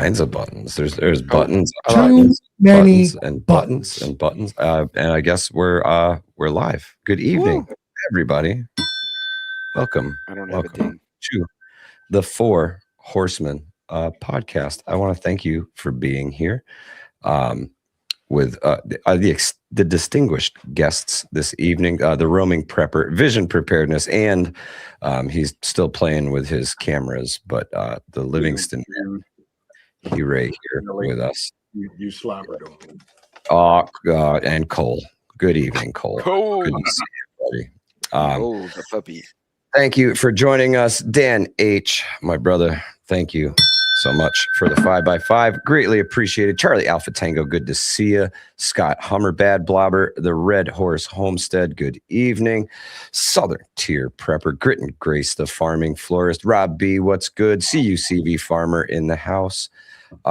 kinds of buttons. There's buttons, Too many buttons and buttons. And I guess we're live. Good evening, everybody. Welcome. I don't have a Welcome ding. to the Four Horsemen podcast. I want to thank you for being here with the distinguished guests this evening, the roaming prepper, vision preparedness, and he's still playing with his cameras, but the Livingston, he right here with us. You slobbered on him. Oh, and Cole. Good evening, Cole. Cole. Good to see everybody. The puppy. Thank you for joining us, Dan H., my brother. Thank you so much for the 5x5. Greatly appreciated. Charlie Alpha Tango, good to see you. Scott Hummer, Bad Blobber, the Red Horse Homestead, good evening. Southern Tier Prepper, Grit and Grace, the Farming Florist. Rob B, what's good? CUCV Farmer in the house.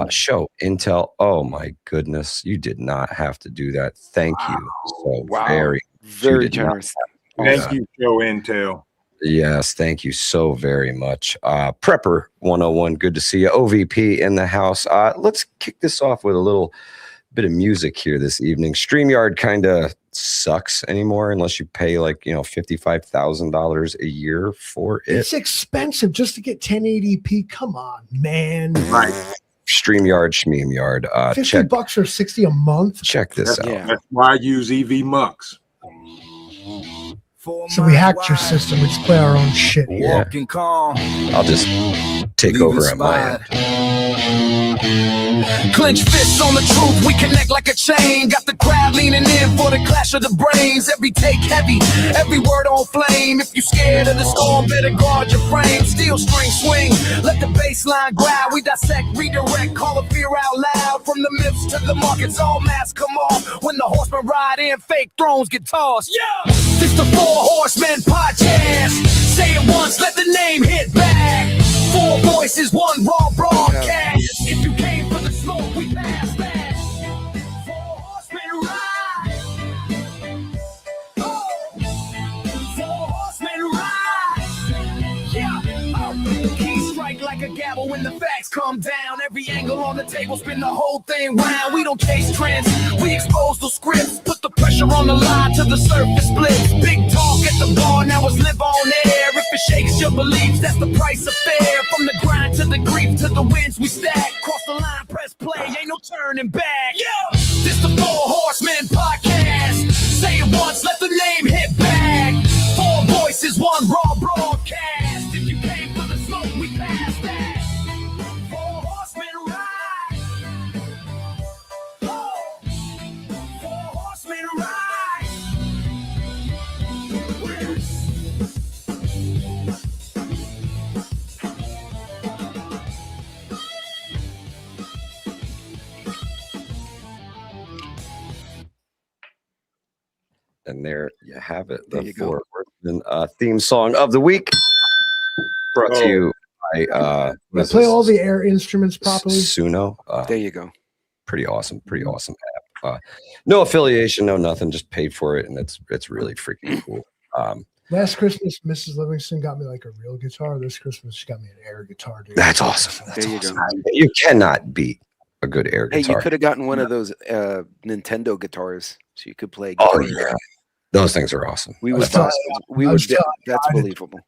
Show Intel. Oh my goodness, you did not have to do that. Thank you so very generous. Thank you, Show Intel. Yes, thank you so very much. Prepper 101, good to see you. OVP in the house. Let's kick this off with a little bit of music here this evening. StreamYard kind of sucks anymore unless you pay like, $55,000 a year for it. It's expensive just to get 1080p. Come on, man. Right. StreamYard, Schmeamyard. $50 or 60 a month. Check this out. Yeah. That's why I use EV Mux. So we hacked your system. We just play our own shit. Yeah. Walking calm. I'll just take over at my end. Clench fists on the truth, we connect like a chain. Got the crowd leaning in for the clash of the brains. Every take heavy, every word on flame. If you scared of the storm, better guard your frame. Steel string swing, let the bass line growl. We dissect, redirect, call a fear out loud. From the myths to the markets, all masks come off. When the horsemen ride in, fake thrones get tossed. Yeah, this the Four Horsemen Podcast. Say it once, let the name hit back. Four voices, one raw broadcast. If you came for the smoke, we pass that. Four horsemen ride. Oh, four horsemen ride. Yeah. Oh, key strike like a gavel when the facts come down. Every angle on the table, spin the whole thing round. We don't chase trends, we expose the scripts. Put the pressure on the line till the surface splits. Big talk at the bar, now it's live on air. If it shakes your beliefs, that's the price of fair. From the grind to the grief to the wins we stack. Cross the line, press play, ain't no turning back. Yeah, this the Four Horsemen Podcast. Say it once, let the name hit back. Four voices, one raw broadcast. If you came for the smoke, we pass that. Four horsemen ride. Oh, four horsemen ride. And there you have it. There The you go. Four Horsemen theme song of the week. Brought to you by I play all the air instruments properly. Suno. There you go. Pretty awesome app. No affiliation, no nothing, just paid for it, and it's really freaking cool. Last Christmas, Mrs. Livingston got me like a real guitar. This Christmas, she got me an air guitar, dude. That's awesome. That's There you awesome. go. You cannot beat a good air Hey, guitar. you could have gotten one of those Nintendo guitars so you could play. Oh guitar. yeah, those things are awesome. We I would. was telling- We I would. was telling- That's believable.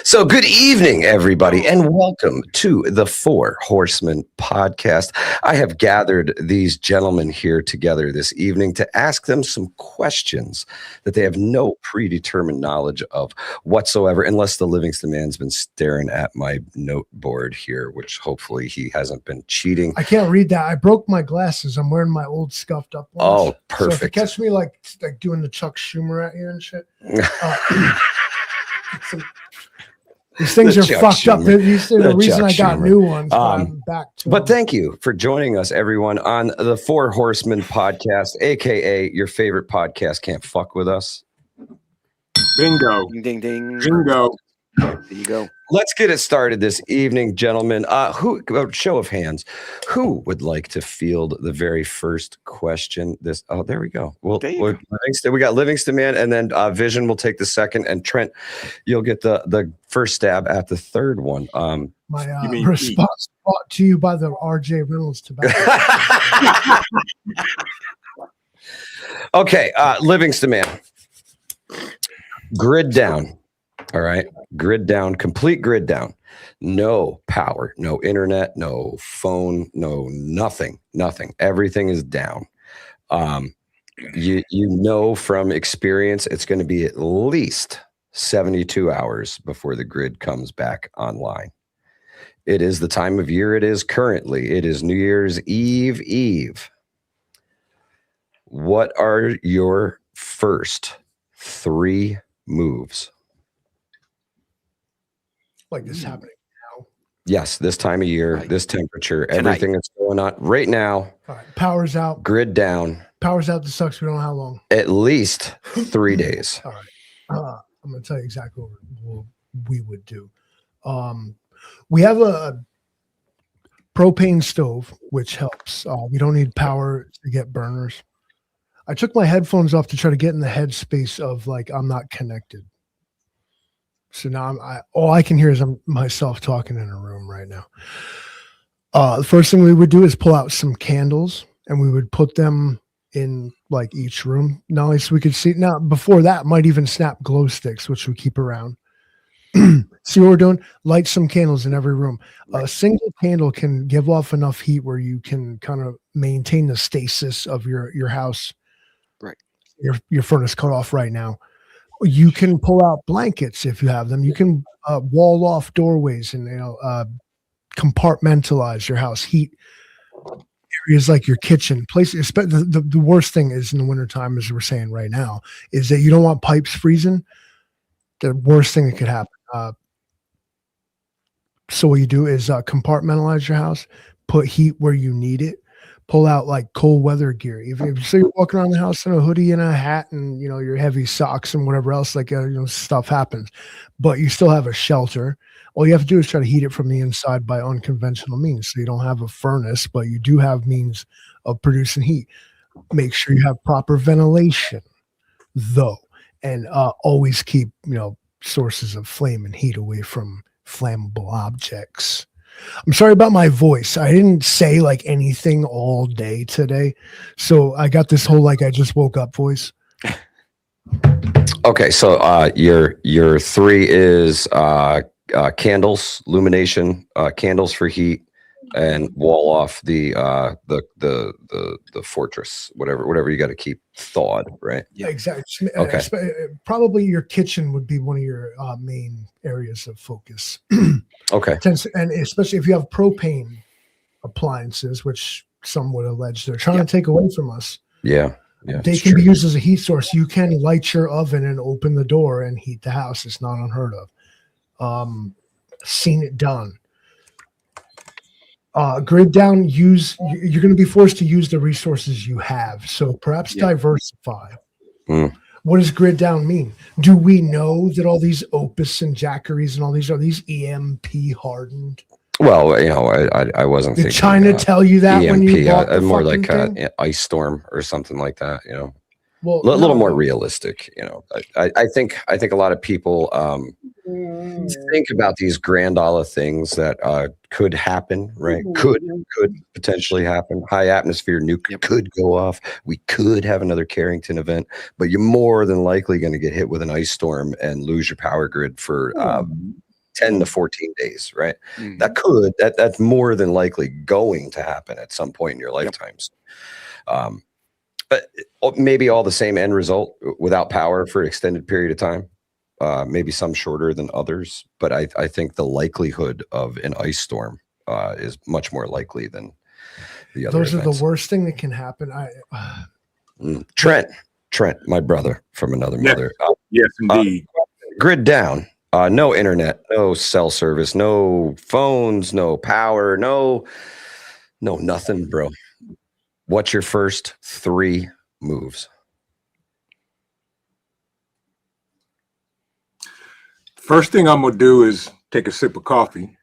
So good evening, everybody, and welcome to the Four Horsemen Podcast. I have gathered these gentlemen here together this evening to ask them some questions that they have no predetermined knowledge of whatsoever, unless the Livingston man's been staring at my note board here, which hopefully he hasn't been cheating. I can't read that. I broke my glasses. I'm wearing my old scuffed up ones. Oh, So if you perfect. catch me like doing the Chuck Schumer at you and shit, these things The are Chuck fucked up. Schumer. These are The the reason Chuck I got Schumer. new ones. But I'm back to But them. thank you for joining us, everyone, on the Four Horsemen Podcast, aka your favorite podcast can't fuck with us. Bingo. Ding ding ding. Bingo. There you go. Let's get it started this evening, gentlemen. Show of hands, who would like to field the very first question? There we go. Well, Livingston, we got Livingston, man, and then Vision will take the second, and Trent, you'll get the first stab at the third one. My response brought to you by the R.J. Reynolds tobacco. Okay, Livingston, man, grid down. All right. Grid down, complete grid down. No power, no internet, no phone, no nothing. Everything is down. You know from experience, it's going to be at least 72 hours before the grid comes back online. It is the time of year it is currently. It is New Year's Eve. What are your first 3 moves? Like this happening now. Yes, this time of year, this temperature, everything that's going on right now. All right, power's out. Grid down. Power's out. This sucks. We don't know how long. At least 3 days. All right. I'm going to tell you exactly what we would do. We have a propane stove, which helps. We don't need power to get burners. I took my headphones off to try to get in the headspace of like I'm not connected. So now all I can hear is myself talking in a room right now. The first thing we would do is pull out some candles, and we would put them in like each room. Not only so we could see. Now, before that, might even snap glow sticks, which we keep around. See what we're doing? Light some candles in every room. A single candle can give off enough heat where you can kind of maintain the stasis of your house. Right. Your furnace cut off right now. You can pull out blankets if you have them. You can wall off doorways and compartmentalize your house. Heat areas like your kitchen. Places. The worst thing is in the wintertime, as we're saying right now, is that you don't want pipes freezing. The worst thing that could happen. So what you do is compartmentalize your house. Put heat where you need it. Pull out like cold weather gear. If you're walking around the house in a hoodie and a hat and your heavy socks and whatever else, like stuff happens, but you still have a shelter. All you have to do is try to heat it from the inside by unconventional means. So you don't have a furnace, but you do have means of producing heat. Make sure you have proper ventilation, though, and always keep sources of flame and heat away from flammable objects. I'm sorry about my voice. I didn't say like anything all day today. So I got this whole like I just woke up voice. Okay, so your 3 is candles, illumination, candles for heat, and wall off the fortress, whatever you got to keep thawed, right? Yeah, exactly. Okay. Probably your kitchen would be one of your main areas of focus. Okay. And especially if you have propane appliances, which some would allege they're trying to take away from us. Yeah. They can be used as a heat source. You can light your oven and open the door and heat the house. It's not unheard of. Seen it done. Grid down, you're going to be forced to use the resources you have. So perhaps diversify. What does grid down mean? Do we know that all these Opus and Jackeries and all these are these EMP hardened? Well, I wasn't thinking. Did China tell you that EMP, when you bought the more like thing? ice storm or something like that. Well, a little more realistic. I think a lot of people think about these grandala things that could happen, right? Could potentially happen. High atmosphere nuke could go off. We could have another Carrington event, but you're more than likely going to get hit with an ice storm and lose your power grid for 10 to 14 days, right? That's more than likely going to happen at some point in your lifetimes. But maybe all the same end result without power for an extended period of time. Maybe some shorter than others, but I think the likelihood of an ice storm is much more likely than the other. Those events. are the worst thing that can happen. Trent, my brother from another mother. Yes, indeed. Grid down. No internet, no cell service, no phones, no power, no nothing, bro. What's your first 3 moves? First thing I'm gonna do is take a sip of coffee.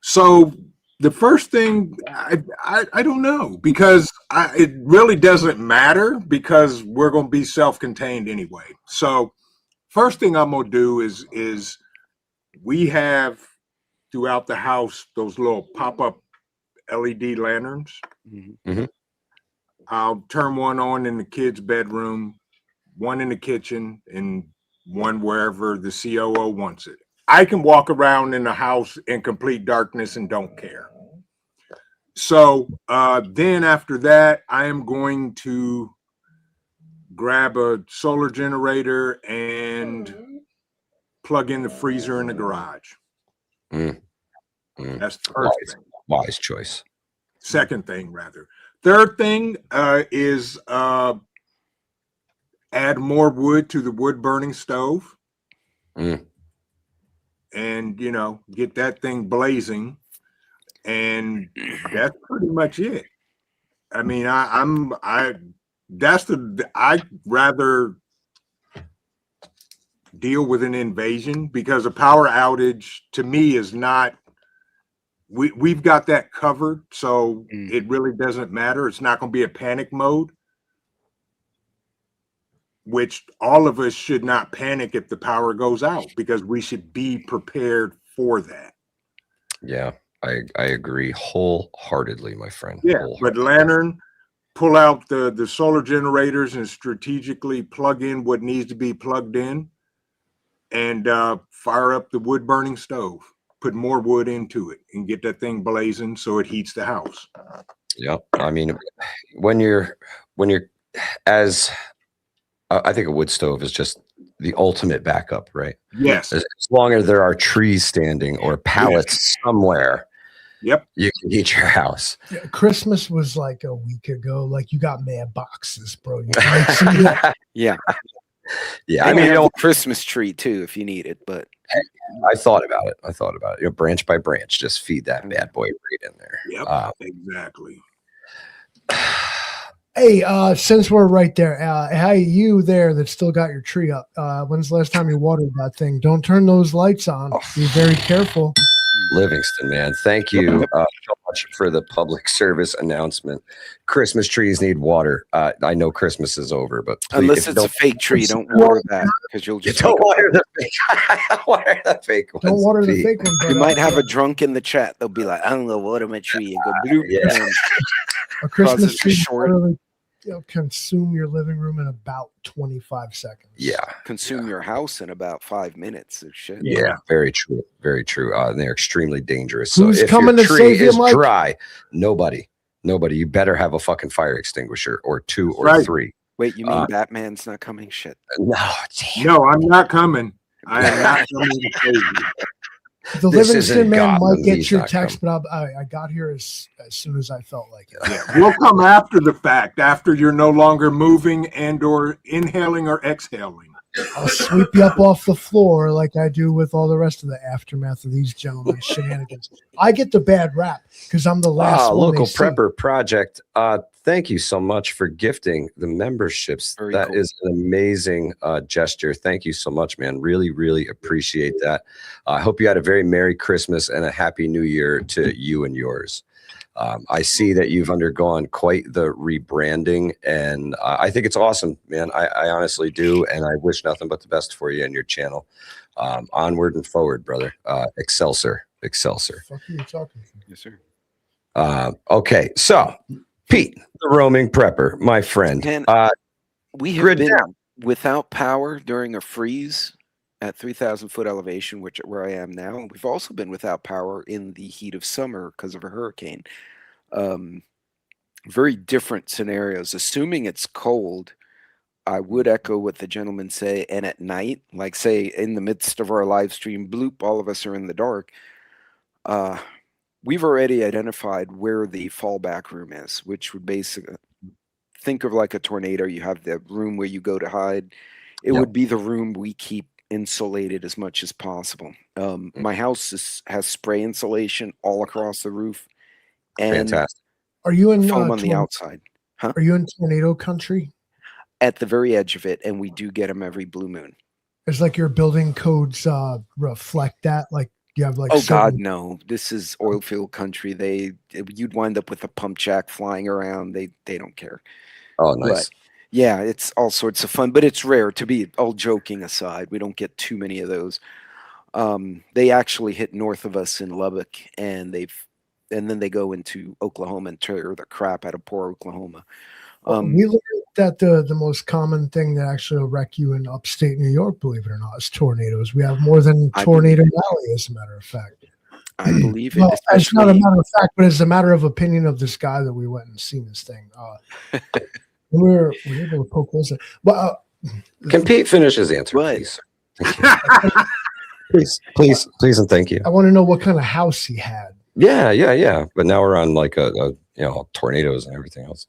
So the first thing I don't know, because it really doesn't matter, because we're gonna be self-contained anyway. So first thing I'm gonna do is we have throughout the house those little pop-up LED lanterns. Mhm. I'll turn one on in the kids' bedroom, one in the kitchen, and one wherever the COO wants it. I can walk around in the house in complete darkness and don't care. So then after that, I am going to grab a solar generator and plug in the freezer in the garage. That's the first thing. Wise choice. Second thing, rather. Third thing is add more wood to the wood burning stove. And, you know, get that thing blazing. And that's pretty much it. I mean, I'd rather deal with an invasion, because a power outage to me is not, we've got that covered. So it really doesn't matter. It's not going to be a panic mode, which all of us should not panic if the power goes out, because we should be prepared for that. Yeah, I agree wholeheartedly, my friend. Yeah, but lantern, pull out the solar generators and strategically plug in what needs to be plugged in, and fire up the wood burning stove. Put more wood into it and get that thing blazing so it heats the house. Yeah, I mean, when you're as I think a wood stove is just the ultimate backup, right? Yes. As long as there are trees standing or pallets somewhere, yep, you can heat your house. Yeah, Christmas was like a week ago. Like, you got mad boxes, bro. You might see that. Yeah. Yeah, I I mean, mean, you know, a Christmas tree too, if you need it. But I thought about it. You know, branch by branch, just feed that bad boy right in there. Yep, exactly. Hey, since we're right there, hey, you there that still got your tree up, when's the last time you watered that thing? Don't turn those lights on. Be very careful. Livingston, man, thank you so much for the public service announcement. Christmas trees need water. I know Christmas is over, but please, unless it's a fake tree, don't water that, because you'll just don't water the fake. Water the fake ones. Don't water the Pete. fake one. You might have a drunk in the chat. They'll be like, "I don't know, water my tree." And go bloop. Yeah. And A Christmas causes tree short- literally, consume your living room in about 25 seconds. Yeah, consume your house in about 5 minutes. Of shit. yeah, very true, very true. And they're extremely dangerous. Who's so if coming your to tree save you, is Mike? dry, nobody. You better have a fucking fire extinguisher or two or Right. three. Wait, you mean Batman's not coming? Shit. No, damn. No, I'm not coming. I am not coming to save you. The This Livingston isn't man Gotham. might get He's your not text, but I got here as soon as I felt like it. Yeah, we'll come after the fact, after you're no longer moving and or inhaling or exhaling. I'll sweep you up off the floor like I do with all the rest of the aftermath of these gentlemen's shenanigans. I get the bad rap because I'm the last one local they see. prepper project. Thank you so much for gifting the memberships. Very That cool. is an amazing gesture. Thank you so much, man. Really, really appreciate that. I hope you had a very Merry Christmas and a Happy New Year to you and yours. I see that you've undergone quite the rebranding, and I think it's awesome, man. I honestly do, and I wish nothing but the best for you and your channel. Onward and forward, brother. Excelsior. Fuck you talking to? Yes, sir. Okay, so Pete, the roaming prepper, my friend. Man, we have grid been down. without power during a freeze at 3,000 foot elevation, where I am now. We've also been without power in the heat of summer because of a hurricane. Very different scenarios. Assuming it's cold, I would echo what the gentleman say. And at night, like say in the midst of our live stream, bloop, all of us are in the dark. We've already identified where the fallback room is, which would basically think of like a tornado. You have the room where you go to hide. It would be the room we keep insulated as much as possible. My house has spray insulation all across the roof and Fantastic. Are you in foam on the outside. Are you in tornado country? at the very edge of it, and we do get them every blue moon. It's like your building codes reflect that. Like you have like. Oh God, no! This is oil field country. You'd wind up with a pump jack flying around. They don't care. Oh, nice. But, yeah, it's all sorts of fun, but it's rare. To be all joking aside, we don't get too many of those. They actually hit north of us in Lubbock, and then they go into Oklahoma and tear the crap out of poor Oklahoma. We learned that the most common thing that actually will wreck you in upstate New York, believe it or not, is tornadoes. We have more than Tornado Valley, as a matter of fact. I believe it. Well, it's not a matter of fact, but it's a matter of opinion of this guy that we went and seen this thing. We're able to poke holes in. But Can Pete finish his answer, please? Please, and thank you. I want to know what kind of house he had. Yeah. But now we're on like a tornadoes and everything else.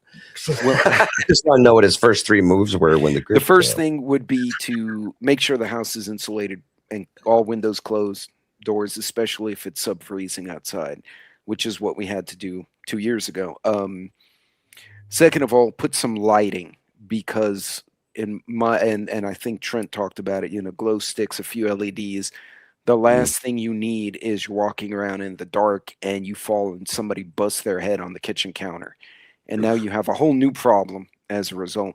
Well, I just want to know what his first 3 moves were when the first thing would be to make sure the house is insulated and all windows closed, doors, especially if it's sub-freezing outside, which is what we had to do 2 years ago. Second of all, put some lighting, because and I think Trent talked about it, glow sticks, a few LEDs. The last thing you need is you're walking around in the dark and you fall and somebody busts their head on the kitchen counter. And now you have a whole new problem as a result.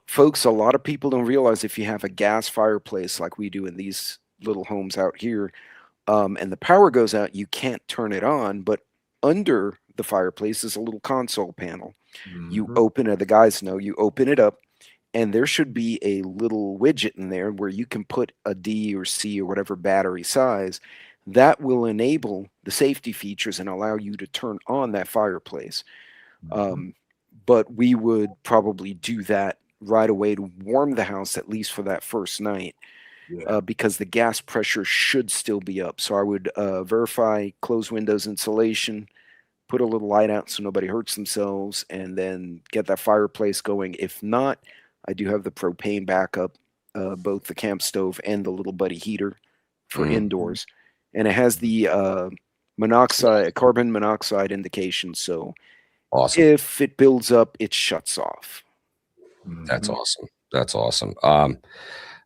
Folks, a lot of people don't realize if you have a gas fireplace like we do in these little homes out here, and the power goes out, you can't turn it on, but under the fireplace is a little console panel. You open it, the guys know, you open it up, and there should be a little widget in there where you can put a D or C or whatever battery size that will enable the safety features and allow you to turn on that fireplace. But we would probably do that right away to warm the house, at least for that first night, because the gas pressure should still be up. So I would verify closed windows insulation, put a little light out so nobody hurts themselves, and then get that fireplace going. If not, I do have the propane backup, both the camp stove and the little buddy heater for indoors. And it has the carbon monoxide indication. So awesome. If it builds up, it shuts off. That's awesome.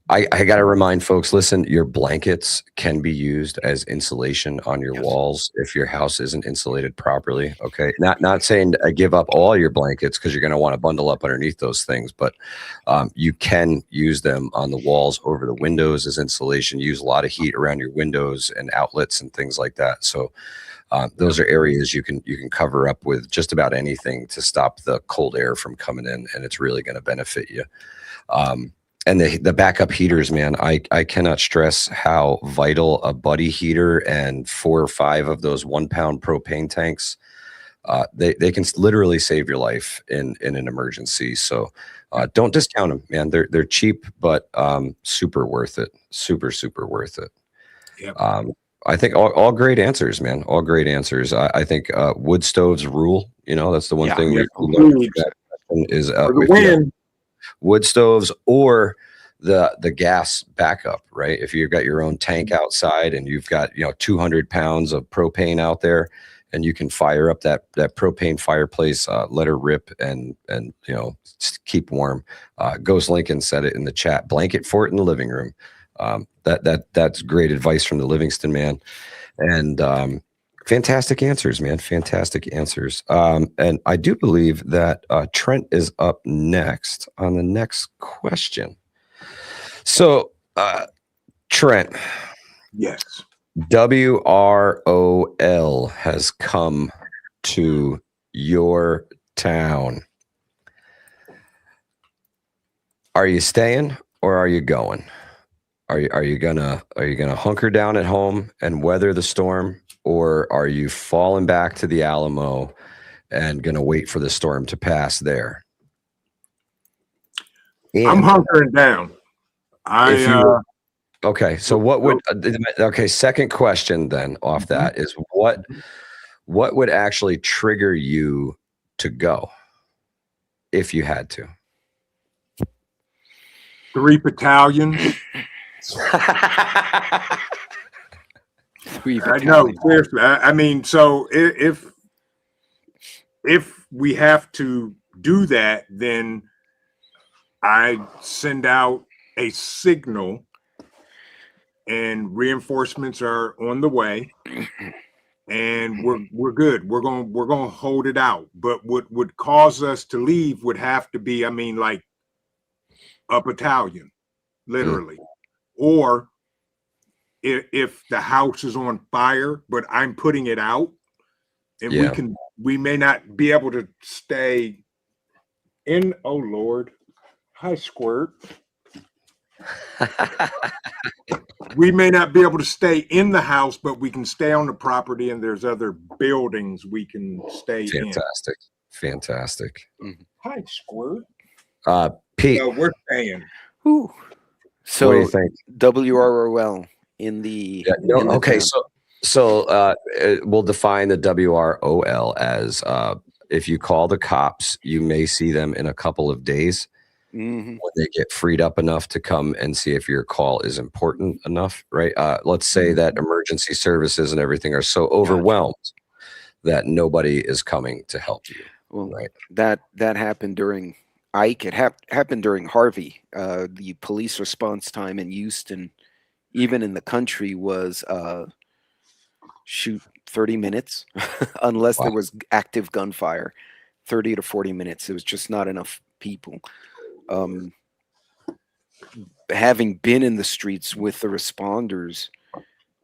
I got to remind folks, listen, your blankets can be used as insulation on your walls if your house isn't insulated properly. Okay. Not saying to give up all your blankets, because you're going to want to bundle up underneath those things, but you can use them on the walls over the windows as insulation. Use a lot of heat around your windows and outlets and things like that. So those are areas you can cover up with just about anything to stop the cold air from coming in, and it's really going to benefit you. And the backup heaters, man, I cannot stress how vital a buddy heater and 4 or 5 of those 1 pound propane tanks, they can literally save your life in an emergency. So don't discount them, man. They're cheap, but super worth it. Super worth it. Yep. I think all great answers, man. All great answers. I think wood stoves rule. That's the one thing we learned is wood stoves or the gas backup, right? If you've got your own tank outside and you've got 200 pounds of propane out there, and you can fire up that propane fireplace, let her rip and keep warm. Ghost Lincoln said it in the chat. Blanket fort in the living room. That's great advice from the Livingston man, and fantastic answers, man. Fantastic answers. And I do believe that Trent is up next on the next question. So, Trent. Yes. WROL has come to your town. Are you staying or are you going? Are you gonna hunker down at home and weather the storm, or are you falling back to the Alamo and gonna wait for the storm to pass there? I'm hunkering down. Okay, so what would second question then off that is what would actually trigger you to go if you had to? 3 battalions. I know, seriously. I mean, so if we have to do that, then I send out a signal, and reinforcements are on the way, and we're good. We're gonna hold it out. But what would cause us to leave would have to be, I mean, like a battalion, literally, or if the house is on fire, but I'm putting it out, and we may not be able to stay in. Oh Lord, hi Squirt. We may not be able to stay in the house, but we can stay on the property, and there's other buildings we can stay in. Fantastic. Hi Squirt. Pete, No, we're staying. Ooh. So what do you think? WROL in the okay, town. so we'll define the WROL as if you call the cops, you may see them in a couple of days when they get freed up enough to come and see if your call is important enough, right? Let's say that emergency services and everything are so overwhelmed that nobody is coming to help you. Well, right. That happened during Ike. It happened during Harvey. The police response time in Houston, even in the country, was 30 minutes, unless there was active gunfire. 30 to 40 minutes. It was just not enough people. Having been in the streets with the responders,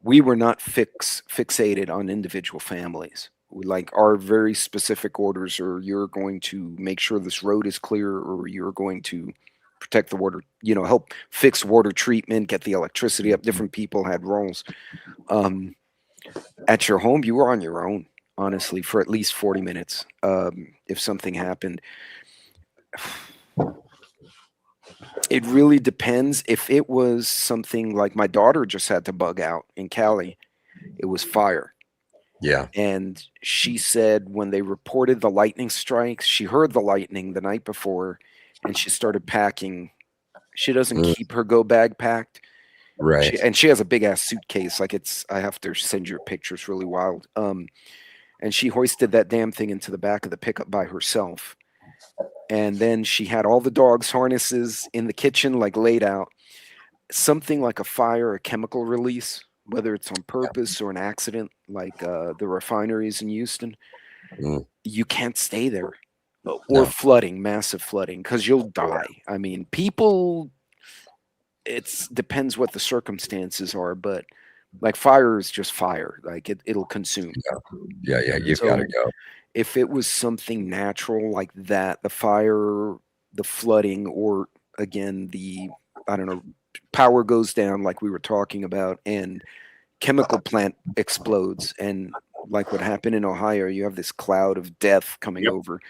we were not fixated on individual families. Like, our very specific orders are, you're going to make sure this road is clear, or you're going to protect the water, help fix water treatment, get the electricity up. Different people had roles. At your home, you were on your own, honestly, for at least 40 minutes. If something happened, it really depends. If it was something like my daughter just had to bug out in Cali, it was fire. Yeah. And she said when they reported the lightning strikes, she heard the lightning the night before, and she started packing. She doesn't keep her go bag packed. Right. And she has a big ass suitcase. Like, I have to send you a picture. It's really wild. And she hoisted that damn thing into the back of the pickup by herself. And then she had all the dogs' harnesses in the kitchen, like, laid out. Something like a fire, a chemical release, whether it's on purpose or an accident, like the refineries in Houston, you can't stay there. Or flooding, massive flooding, because you'll die. I mean, people, it depends what the circumstances are, but like, fire is just fire. Like, it'll consume. Yeah, you've got to go. If it was something natural like that, the fire, the flooding, or again, power goes down, like we were talking about, and chemical plant explodes, and like what happened in Ohio, you have this cloud of death coming over.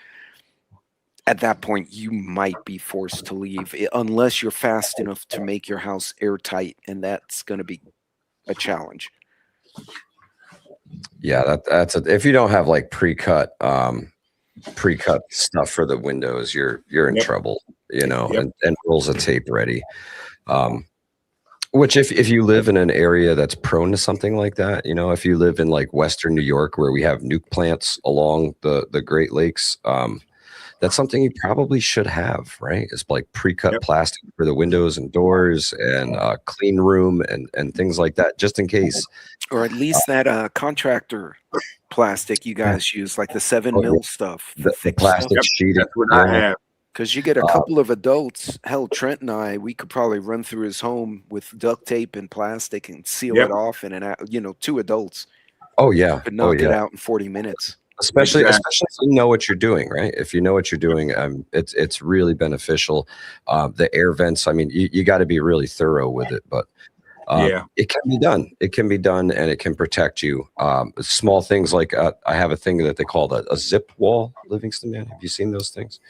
At that point, you might be forced to leave, unless you're fast enough to make your house airtight, and that's going to be a challenge. Yeah, that's if you don't have like pre-cut stuff for the windows, you're in trouble, and rolls of tape ready. Which if you live in an area that's prone to something like that, if you live in like Western New York, where we have nuke plants along the Great Lakes, that's something you probably should have, right? It's like pre-cut plastic for the windows and doors, and clean room and things like that, just in case. Or at least that contractor plastic you guys use, like the 7 mil stuff, the thick plastic stuff. sheet. That's what I have. Because you get a couple of adults. Hell, Trent and I, we could probably run through his home with duct tape and plastic and seal it off in 2 adults. Oh yeah, could knock it out in 40 minutes. Especially if you know what you're doing, right? If you know what you're doing, it's really beneficial. The air vents, I mean, you got to be really thorough with it, but it can be done. It can be done, and it can protect you. Small things like I have a thing that they call a zip wall, Livingston, man. Have you seen those things?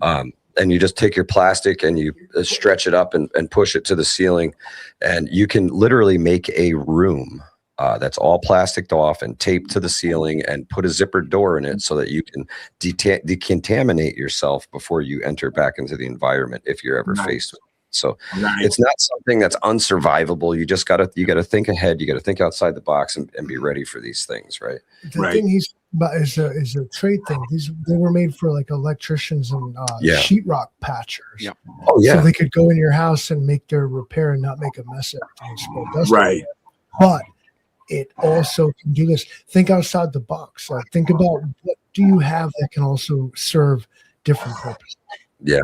And you just take your plastic and you stretch it up and push it to the ceiling, and you can literally make a room that's all plasticed off and taped to the ceiling, and put a zippered door in it so that you can decontaminate yourself before you enter back into the environment if you're ever faced with it. So it's not something that's unsurvivable. You gotta think ahead. You gotta think outside the box and be ready for these things, right? The thing he's but is a trade thing. They were made for like electricians and sheetrock patchers. Yeah. Oh yeah. So they could go in your house and make their repair and not make a mess of it. Right. But it also can do this. Think outside the box. Think about what do you have that can also serve different purposes. Yeah.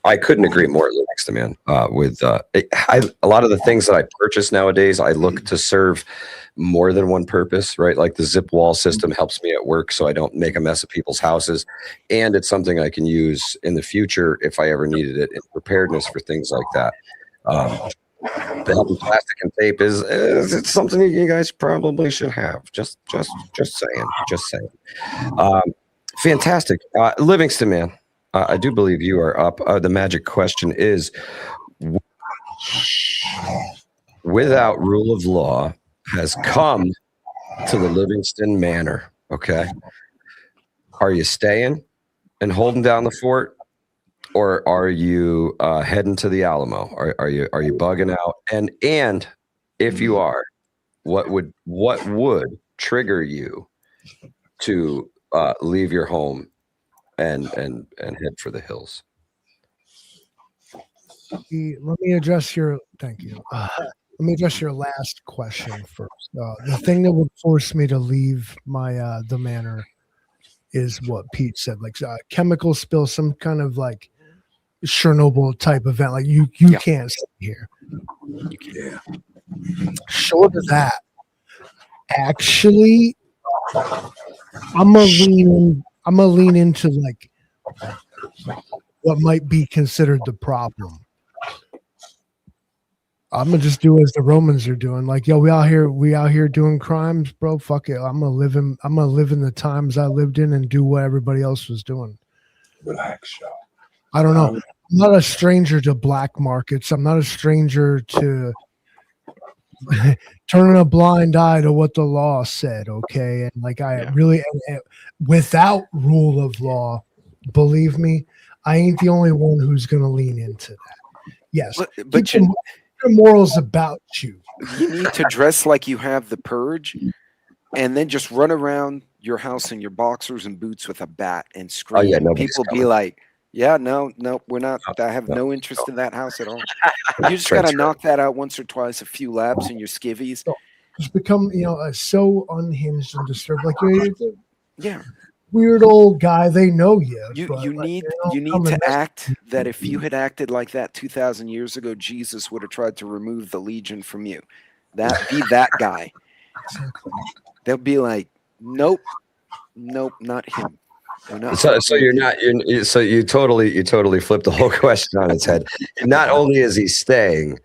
I couldn't agree more, Livingston, man. With a lot of the things that I purchase nowadays, I look to serve more than one purpose, right? Like the zip wall system helps me at work so I don't make a mess of people's houses. And it's something I can use in the future if I ever needed it in preparedness for things like that. The helping plastic and tape is it's something that you guys probably should have. Just saying. Fantastic. Livingston, man. I do believe you are up. The magic question is, without rule of law has come to the Livingston Manor. Okay. Are you staying and holding down the fort, or are you heading to the Alamo? Are you bugging out? And if you are, what would trigger you to leave your home and head for the hills? Let me address your thank you. Let me address your last question first. The thing that would force me to leave my the manor is what Pete said, like chemical spill, some kind of like Chernobyl type event. Like you can't stay here. Yeah. Short of that, actually, I'm gonna lean into like what might be considered the problem. I'm gonna just do as the Romans are doing. Like, yo, we out here doing crimes, bro. Fuck it. I'm gonna live in the times I lived in and do what everybody else was doing. Relax, y'all. I don't know. I'm not a stranger to black markets. I'm not a stranger to turning a blind eye to what the law said. Okay, and like without rule of law, believe me, I ain't the only one who's gonna lean into that. Yes, but your morals about you. You need to dress like you have the purge, and then just run around your house in your boxers and boots with a bat and scream. Oh, yeah, people be like, "Yeah, no, we're not. I have no interest in that house at all." You just gotta knock that out once or twice, a few laps in your skivvies. Just become, so unhinged and disturbed. Like yeah. Weird old guy. They know you. You need to act that if you had acted like that 2,000 years ago, Jesus would have tried to remove the legion from you. Be that guy. They'll be like, nope, not him. So you're not. So you totally flipped the whole question on its head. Not only is he staying,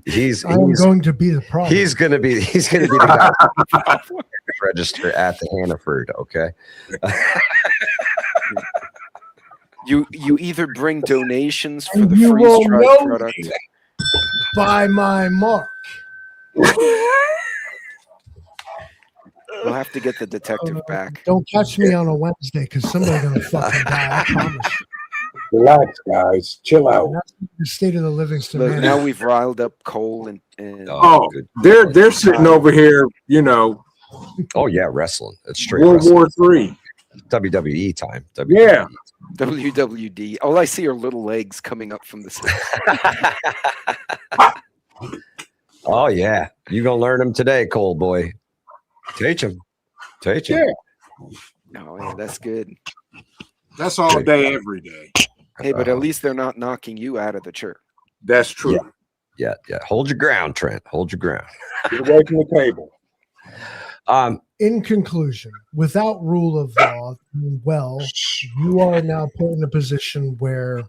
he's going to be the problem. He's going to be the guy register at the Hannaford. Okay. You either bring donations for the freeze-dried product. By my mark. We'll have to get the detective back. Don't catch me on a Wednesday because somebody's gonna fucking die. I promise you. Relax, guys. Chill out. That's the state of the Livingston. Look, now we've riled up Cole and they're sitting over here, Oh yeah, wrestling. It's straight World War III. WWE time. Yeah. WWD. All I see are little legs coming up from the side. Oh yeah, you gonna learn them today, Cole boy. Teach him. Yeah. No, yeah, that's good. That's all day, every day. Hey, but at least they're not knocking you out of the church. That's true. Yeah. Hold your ground, Trent. Hold your ground. Get away from the table. In conclusion, without rule of law, you are now put in a position where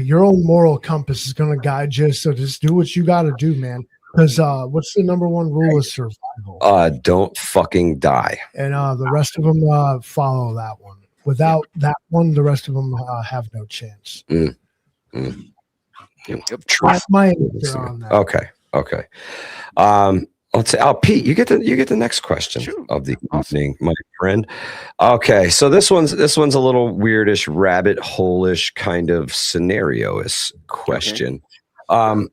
your own moral compass is going to guide you. So just do what you got to do, man. Because what's the number one rule of survival? Don't fucking die. And the rest of them follow that one. Without that one, the rest of them have no chance. That's my answer on that. Okay. Let's say, Pete, you get the next question of the evening, my friend. Okay, so this one's a little weirdish, rabbit hole-ish kind of scenario-ish question. Okay.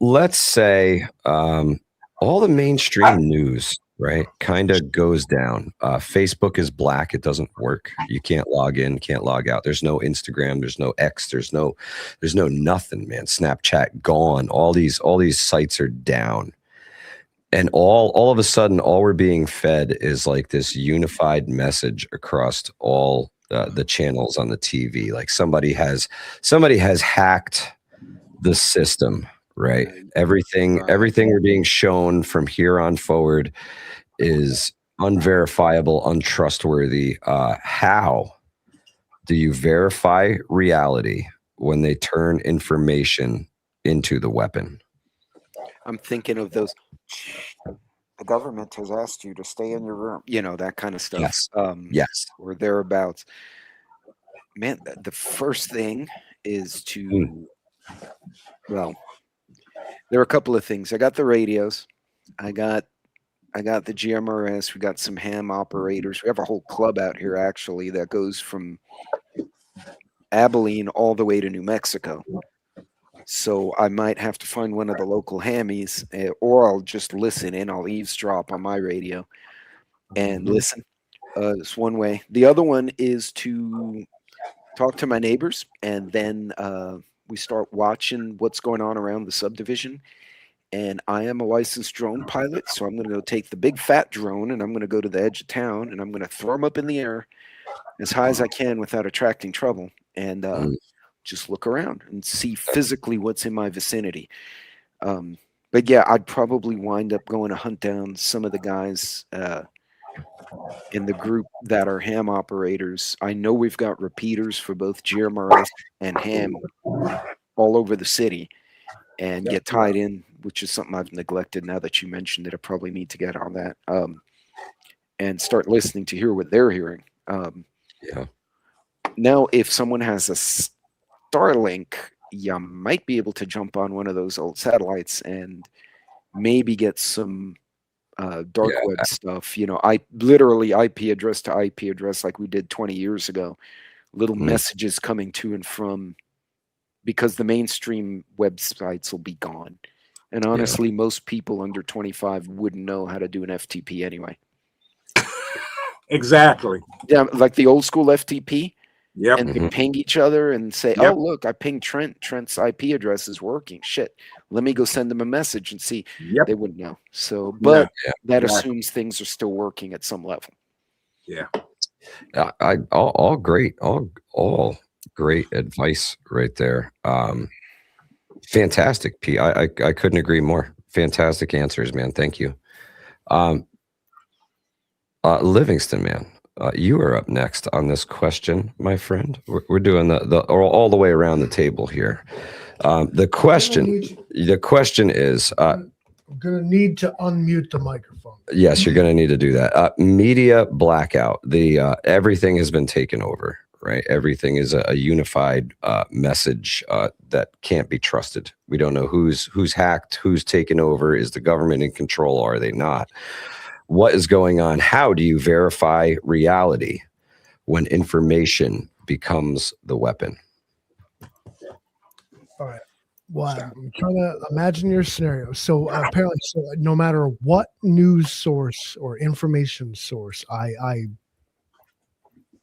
Let's say all the mainstream news right, kind of goes down. Facebook is black. It doesn't work. You can't log in, can't log out. There's no Instagram. There's no X. There's no nothing, man. Snapchat gone. All these sites are down. And all of a sudden, all we're being fed is like this unified message across all the channels on the TV. Like somebody has hacked the system, right? Everything we're being shown from here on forward is unverifiable, untrustworthy. How do you verify reality when they turn information into the weapon? I'm thinking of those. The government has asked you to stay in your room, that kind of stuff. Yes. Yes. Or thereabouts. Man, the first thing is to, well, there are a couple of things. I got the radios. I got the GMRS. We got some ham operators. We have a whole club out here, actually, that goes from Abilene all the way to New Mexico. So I might have to find one of the local hammies, or I'll just listen in. I'll eavesdrop on my radio and listen. It's one way. The other one is to talk to my neighbors, and then we start watching what's going on around the subdivision. And I am a licensed drone pilot, so I'm going to go take the big fat drone, and I'm going to go to the edge of town, and I'm going to throw them up in the air as high as I can without attracting trouble, and just look around and see physically what's in my vicinity. But yeah, I'd probably wind up going to hunt down some of the guys in the group that are ham operators. I know we've got repeaters for both GMRS and ham all over the city, and get tied in, which is something I've neglected. Now that you mentioned it, I probably need to get on that and start listening to hear what they're hearing. Now, if someone has a Starlink, you might be able to jump on one of those old satellites and maybe get some dark web stuff. I literally IP address to IP address like we did 20 years ago. Little messages coming to and from, because the mainstream websites will be gone. And honestly, most people under 25 wouldn't know how to do an FTP anyway. Exactly. Yeah, like the old school FTP. Yep. And they ping each other and say, oh, look, I pinged Trent. Trent's IP address is working. Shit. Let me go send him a message and see. They wouldn't know. So, but that assumes things are still working at some level. Yeah. All great. All great advice right there. Fantastic, P. I couldn't agree more. Fantastic answers, man. Thank you. Livingston, man. You are up next on this question, my friend. We're doing the all the way around the table here. The question is, I'm going to need to unmute the microphone. Yes, you're going to need to do that. Media blackout. Everything has been taken over, right? Everything is a unified message that can't be trusted. We don't know who's hacked, who's taken over. Is the government in control? Or are they not? What is going on? How do you verify reality when information becomes the weapon? All right. Well, I'm trying to imagine your scenario. So apparently, no matter what news source or information source I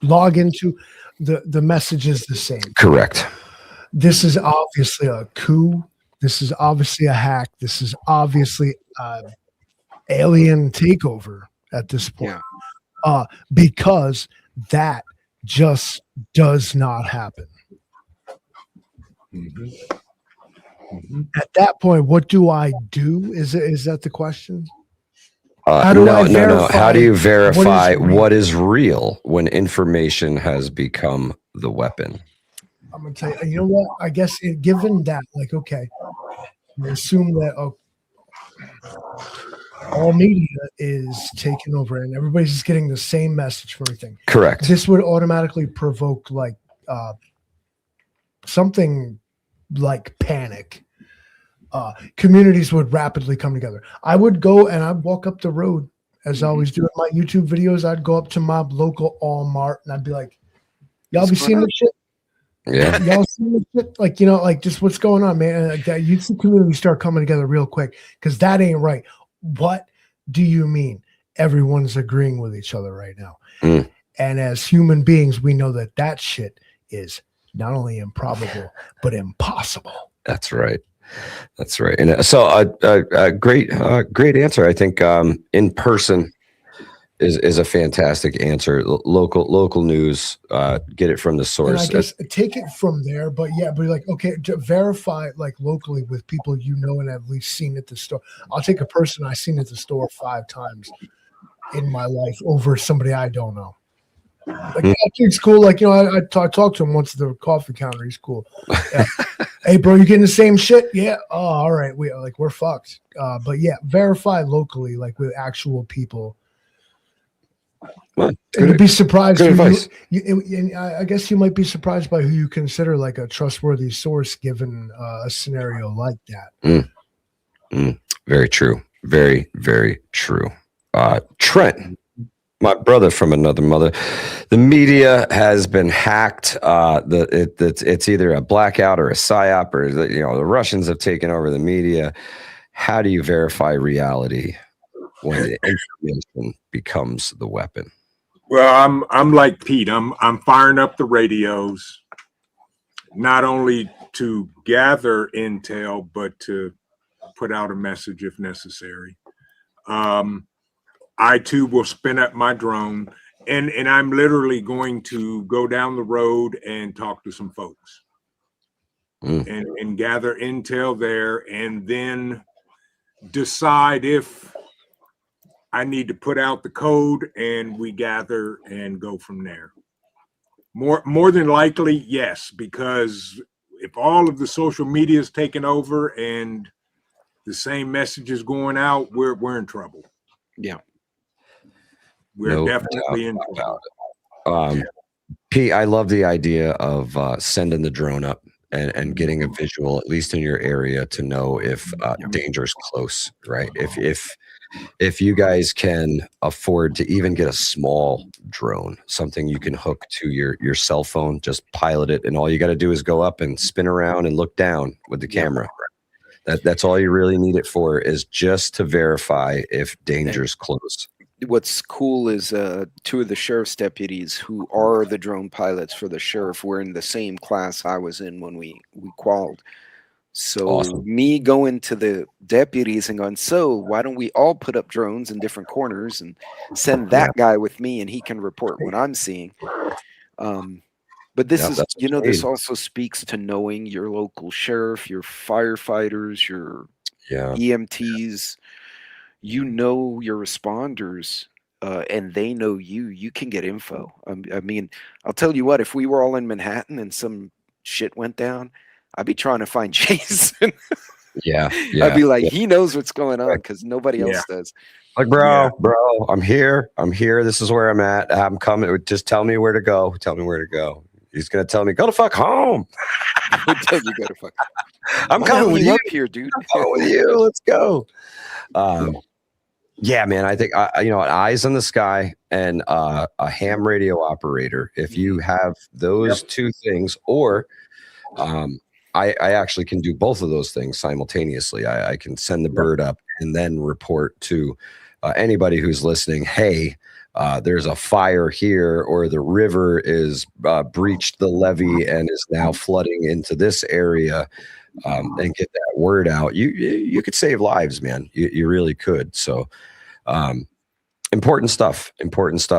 log into, the message is the same. Correct. This is obviously a coup. This is obviously a hack. This is obviously alien takeover at this point. Because that just does not happen. At that point, what do I do? Is that the question? No. How do you verify what is real when information has become the weapon? I'm gonna tell you. You know what? I guess given that, okay, we assume that all media is taken over and everybody's just getting the same message for everything. Correct. This would automatically provoke something like panic. Communities would rapidly come together. I would go and I'd walk up the road, as I always do in my YouTube videos. I'd go up to my local Walmart and I'd be like, y'all be seeing this shit? Yeah. Y'all seeing this shit? Just what's going on, man? You'd see community start coming together real quick because that ain't right. What do you mean? everyone's agreeing with each other right now. Mm. And as human beings, we know that that shit is not only improbable, but impossible. That's right. That's right. And so a great answer. I think in person is a fantastic answer. Local news, get it from the And source. I guess take it from there, but like, okay, to verify like locally with people you know and have at least seen at the store. I'll take a person I've seen at the store 5 times in my life over somebody I don't know. Like that kid's cool. Like, I talked to him once at the coffee counter. He's cool. Yeah. Hey, bro, you getting the same shit? Yeah. Oh, all right. We're fucked. But yeah, verify locally, like with actual people. Well, and you'd be surprised. Good advice. I guess you might be surprised by who you consider like a trustworthy source given a scenario like that. Very true. Very, very true. Trent, my brother from another mother, the media has been hacked. It's either a blackout or a psyop, or the Russians have taken over the media. How do you verify reality when the information becomes the weapon? Well, I'm like Pete. I'm firing up the radios, not only to gather intel, but to put out a message if necessary. I too will spin up my drone, and I'm literally going to go down the road and talk to some folks and gather intel there, and then decide if I need to put out the code, and we gather and go from there. More than likely, yes, because if all of the social media is taken over and the same message is going out, we're in trouble. Yeah. We're definitely in trouble. Pete, I love the idea of sending the drone up and getting a visual, at least in your area, to know if danger's close, right? If you guys can afford to even get a small drone, something you can hook to your cell phone, just pilot it, and all you got to do is go up and spin around and look down with the camera. That's all you really need it for, is just to verify if danger's close. What's cool is 2 of the sheriff's deputies who are the drone pilots for the sheriff were in the same class I was in when we qualified. So Awesome. Me going to the deputies and going, so why don't we all put up drones in different corners and send that guy with me, and he can report what I'm seeing. But this this also speaks to knowing your local sheriff, your firefighters, your EMTs. You know your responders, and they know you. You can get info. I mean, I'll tell you what, if we were all in Manhattan and some shit went down, I'd be trying to find Jason. I'd be like, he knows what's going on because nobody else does. Like, bro, I'm here. This is where I'm at. I'm coming. Just tell me where to go. He's going to tell me, go to fuck home. He'll tell you go to fuck home. I'm coming with you up here, dude. I'm coming with you. Let's go. Yeah, man, I think, eyes in the sky and a ham radio operator. If you have those 2 things, or I actually can do both of those things simultaneously. I can send the bird up and then report to anybody who's listening, hey, there's a fire here, or the river is breached the levee and is now flooding into this area, and get that word out. You could save lives, man. You really could. So important stuff.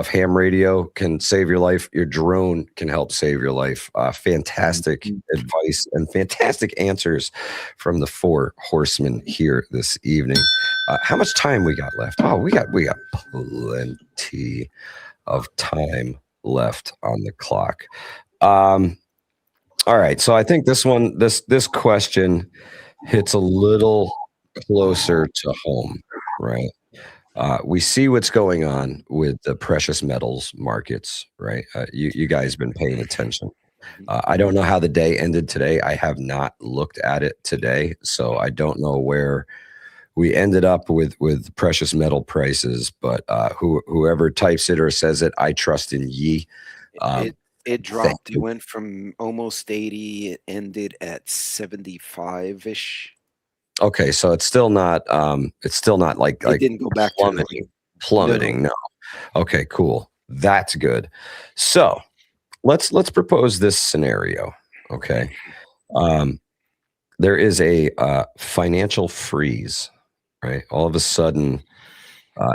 Ham radio can save your life. Your drone can help save your life. Fantastic advice and fantastic answers from the 4 horsemen here this evening. How much time we got left? Oh, we got plenty of time left on the clock. All right. So I think this question hits a little closer to home, right? We see what's going on with the precious metals markets, right? You guys been paying attention. I don't know how the day ended today. I have not looked at it today, so I don't know where we ended up with precious metal prices. But whoever types it or says it, I trust in ye. It dropped. It went from almost 80. It ended at 75-ish. Okay, so it's still not like it didn't go back to Plummeting. No. Okay, cool. That's good. So let's propose this scenario. Okay. There is a financial freeze, right? All of a sudden,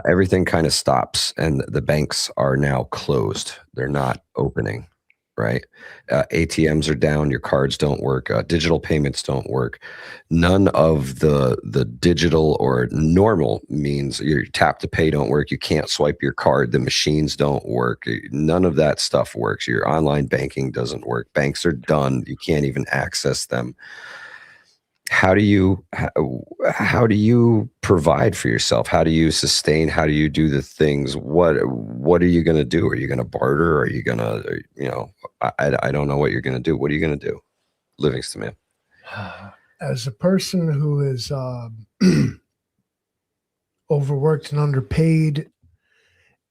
everything kind of stops and the banks are now closed. They're not opening, right? ATMs are down, your cards don't work, digital payments don't work. None of the digital or normal means, your tap to pay don't work. You can't swipe your card. The machines don't work. None of that stuff works. Your online banking doesn't work. Banks are done. You can't even access them. How do you provide for yourself? How do you sustain? How do you do the things? What are you going to do? Are you going to barter? Are you going to, I don't know what you're going to do. What are you going to do? Livingston, man. As a person who is overworked and underpaid,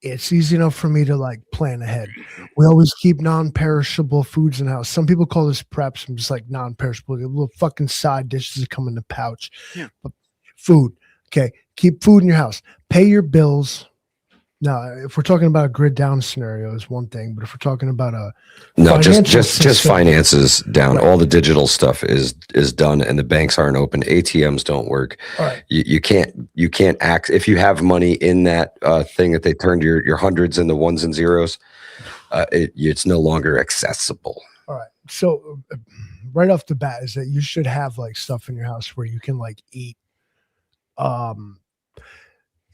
it's easy enough for me to like plan ahead. We always keep non-perishable foods in the house. Some people call this preps. I'm just like non-perishable. Little fucking side dishes that come in the pouch. Yeah. But food. Okay. Keep food in your house. Pay your bills. Now, if we're talking about a grid down scenario is one thing, but if we're talking about a just finances down, all the digital stuff is done and the banks aren't open. ATMs don't work. All right. You can't act if you have money in that thing that they turned your hundreds into ones and zeros. It's no longer accessible. All right. So right off the bat is that you should have like stuff in your house where you can like eat.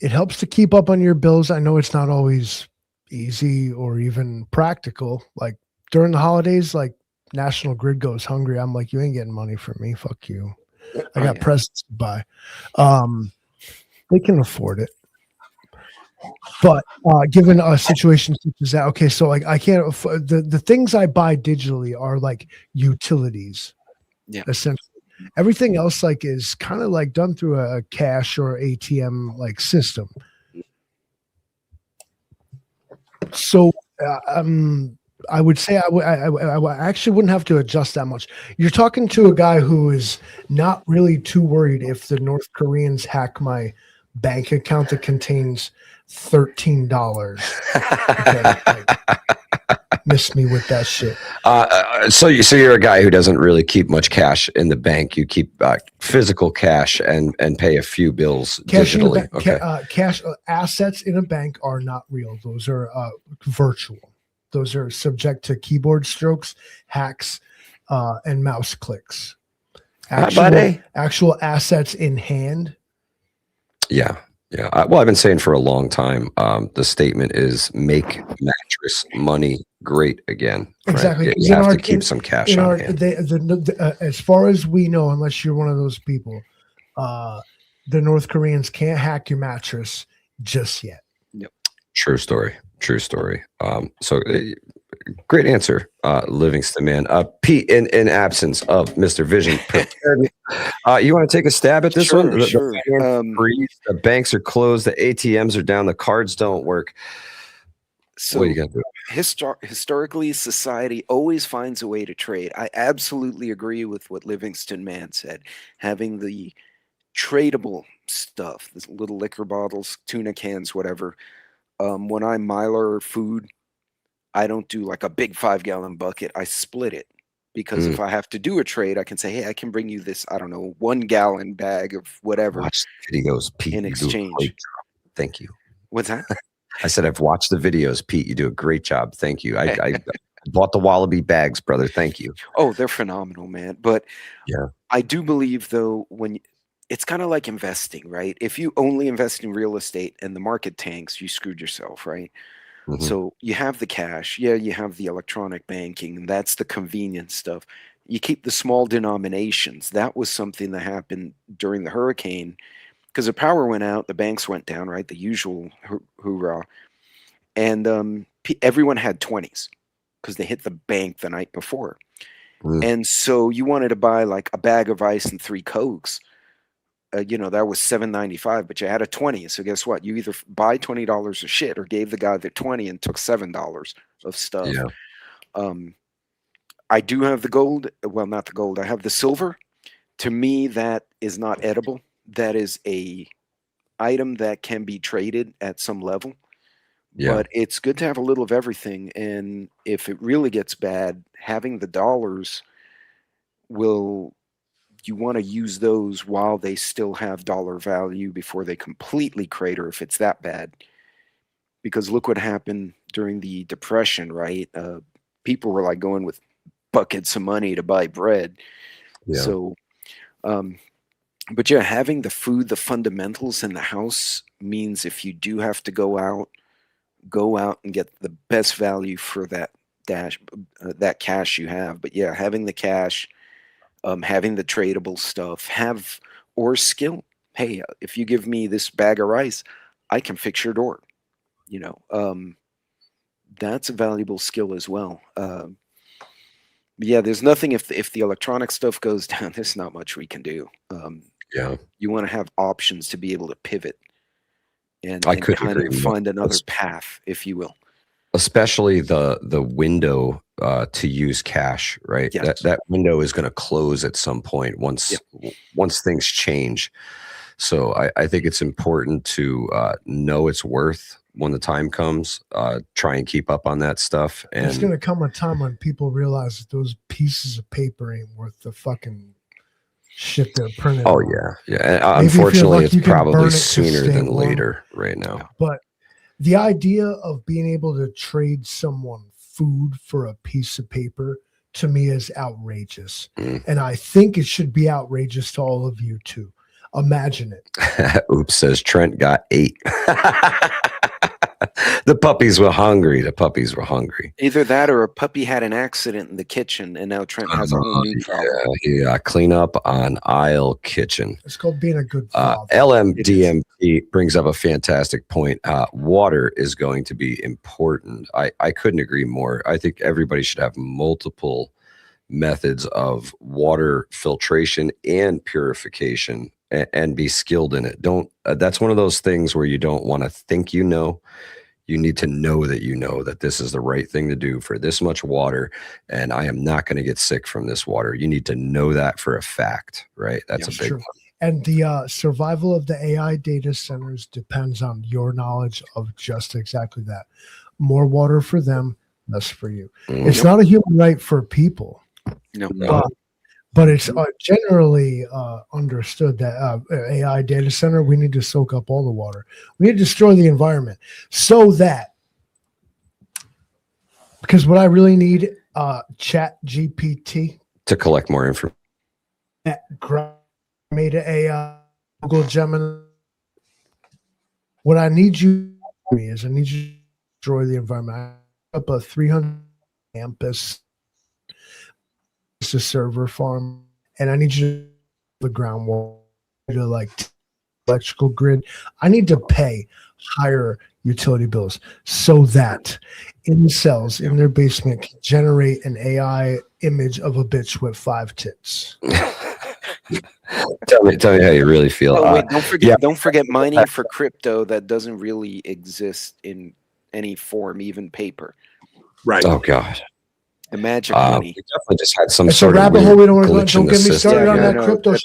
It helps to keep up on your bills. I know it's not always easy or even practical. Like during the holidays, like National Grid goes hungry. I'm like, you ain't getting money from me. Fuck you. I got presents to buy. They can afford it. But given a situation such as that, okay, so like I can't afford the things I buy digitally are like utilities. Yeah. Essentially. Everything else like is kind of like done through a cash or ATM like system. So I would say I actually wouldn't have to adjust that much. You're talking to a guy who is not really too worried if the North Koreans hack my bank account that contains $13. Okay, miss me with that shit. So you're a guy who doesn't really keep much cash in the bank. You keep physical cash and pay a few bills Cash digitally. Okay. Cash assets in a bank are not real. Those are virtual. Those are subject to keyboard strokes, hacks, and mouse clicks. Actual assets in hand. Yeah. Yeah. Well, I've been saying for a long time, the statement is make mattress money great again. Right? Exactly. You have to keep some cash on hand. As far as we know, unless you're one of those people, the North Koreans can't hack your mattress just yet. Yep. True story. Great answer, Livingston, man. Pete, in absence of Mr. Vision, you want to take a stab at this one? Sure. The banks are closed. The ATMs are down. The cards don't work. So what are you going to do? Historically, society always finds a way to trade. I absolutely agree with what Livingston Man said. Having the tradable stuff, the little liquor bottles, tuna cans, whatever. When I miler food, I don't do like a big 5-gallon bucket. I split it because if I have to do a trade, I can say, hey, I can bring you this, 1-gallon bag of whatever. Watch the videos, Pete. In exchange. Thank you. What's that? I said, I've watched the videos, Pete. You do a great job. Thank you. I bought the Wallaby bags, brother. Thank you. Oh, they're phenomenal, man. But yeah, I do believe, though, it's kind of like investing, right? If you only invest in real estate and the market tanks, you screwed yourself, right? Mm-hmm. So you have the cash. Yeah, you have the electronic banking, and that's the convenience stuff. You keep the small denominations. That was something that happened during the hurricane because the power went out, the banks went down, right? The usual hoorah. And everyone had 20s because they hit the bank the night before. And so you wanted to buy like a bag of ice and 3 Cokes. That was $7.95, but you had a 20. So guess what? You either buy $20 of shit or gave the guy the 20 and took $7 of stuff. Yeah. I do have the gold. Well, not the gold. I have the silver. To me, that is not edible. That is item that can be traded at some level. Yeah. But it's good to have a little of everything. And if it really gets bad, having the dollars you want to use those while they still have dollar value before they completely crater if it's that bad. Because look what happened during the Depression, right? People were like going with buckets of money to buy bread. Yeah. So, but yeah, having the food, the fundamentals in the house means if you do have to go out and get the best value for that cash you have. But yeah, having the cash, having the tradable stuff, or skill. Hey, if you give me this bag of rice, I can fix your door. That's a valuable skill as well. Yeah, there's nothing if the electronic stuff goes down. There's not much we can do. Yeah, you want to have options to be able to pivot and could kind agree of more. find another path, if you will. Especially the window to use cash, right? Yes. That window is going to close at some point once things change. So I think it's important to know its worth when the time comes. Try and keep up on that stuff. And there's going to come a time when people realize that those pieces of paper ain't worth the fucking shit they're printing. Oh on. yeah. And unfortunately, lucky, it's probably to sooner stay than warm. later right now. But the idea of being able to trade someone food for a piece of paper, to me, is outrageous. And I think it should be outrageous to all of you too. Imagine it. Oops, says Trent got 8. The puppies were hungry. Either that or a puppy had an accident in the kitchen, and now Trent has a whole new problem. Yeah, clean up on aisle kitchen. It's called being a good father. LMDMP brings up a fantastic point. Water is going to be important. I couldn't agree more. I think everybody should have multiple methods of water filtration and purification and be skilled in it. That's one of those things where you don't want to think you need to know that this is the right thing to do for this much water, and I am not going to get sick from this water. You need to know that for a fact, right? That's a big one. And the survival of the AI data centers depends on your knowledge of just exactly that. More water for them, less for you. It's not a human right for people. No. But it's generally understood that AI data center, we need to soak up all the water. We need to destroy the environment so that, because what I really need, Chat GPT to collect more information. Made an AI, Google Gemini. What I need you to do is I need you to destroy the environment. I have up a 300 campus. It's a server farm, and I need you to the ground wall to like electrical grid. I need to pay higher utility bills so that incels in their basement can generate an AI image of a bitch with 5 tits. Tell me how you really feel. Oh, wait, don't forget mining for crypto that doesn't really exist in any form, even paper. Right. Oh God. The magic money. We definitely just had some It's sort a of rabbit hole we don't want glitch to in Don't the get me system. started on Yeah, that no, crypto.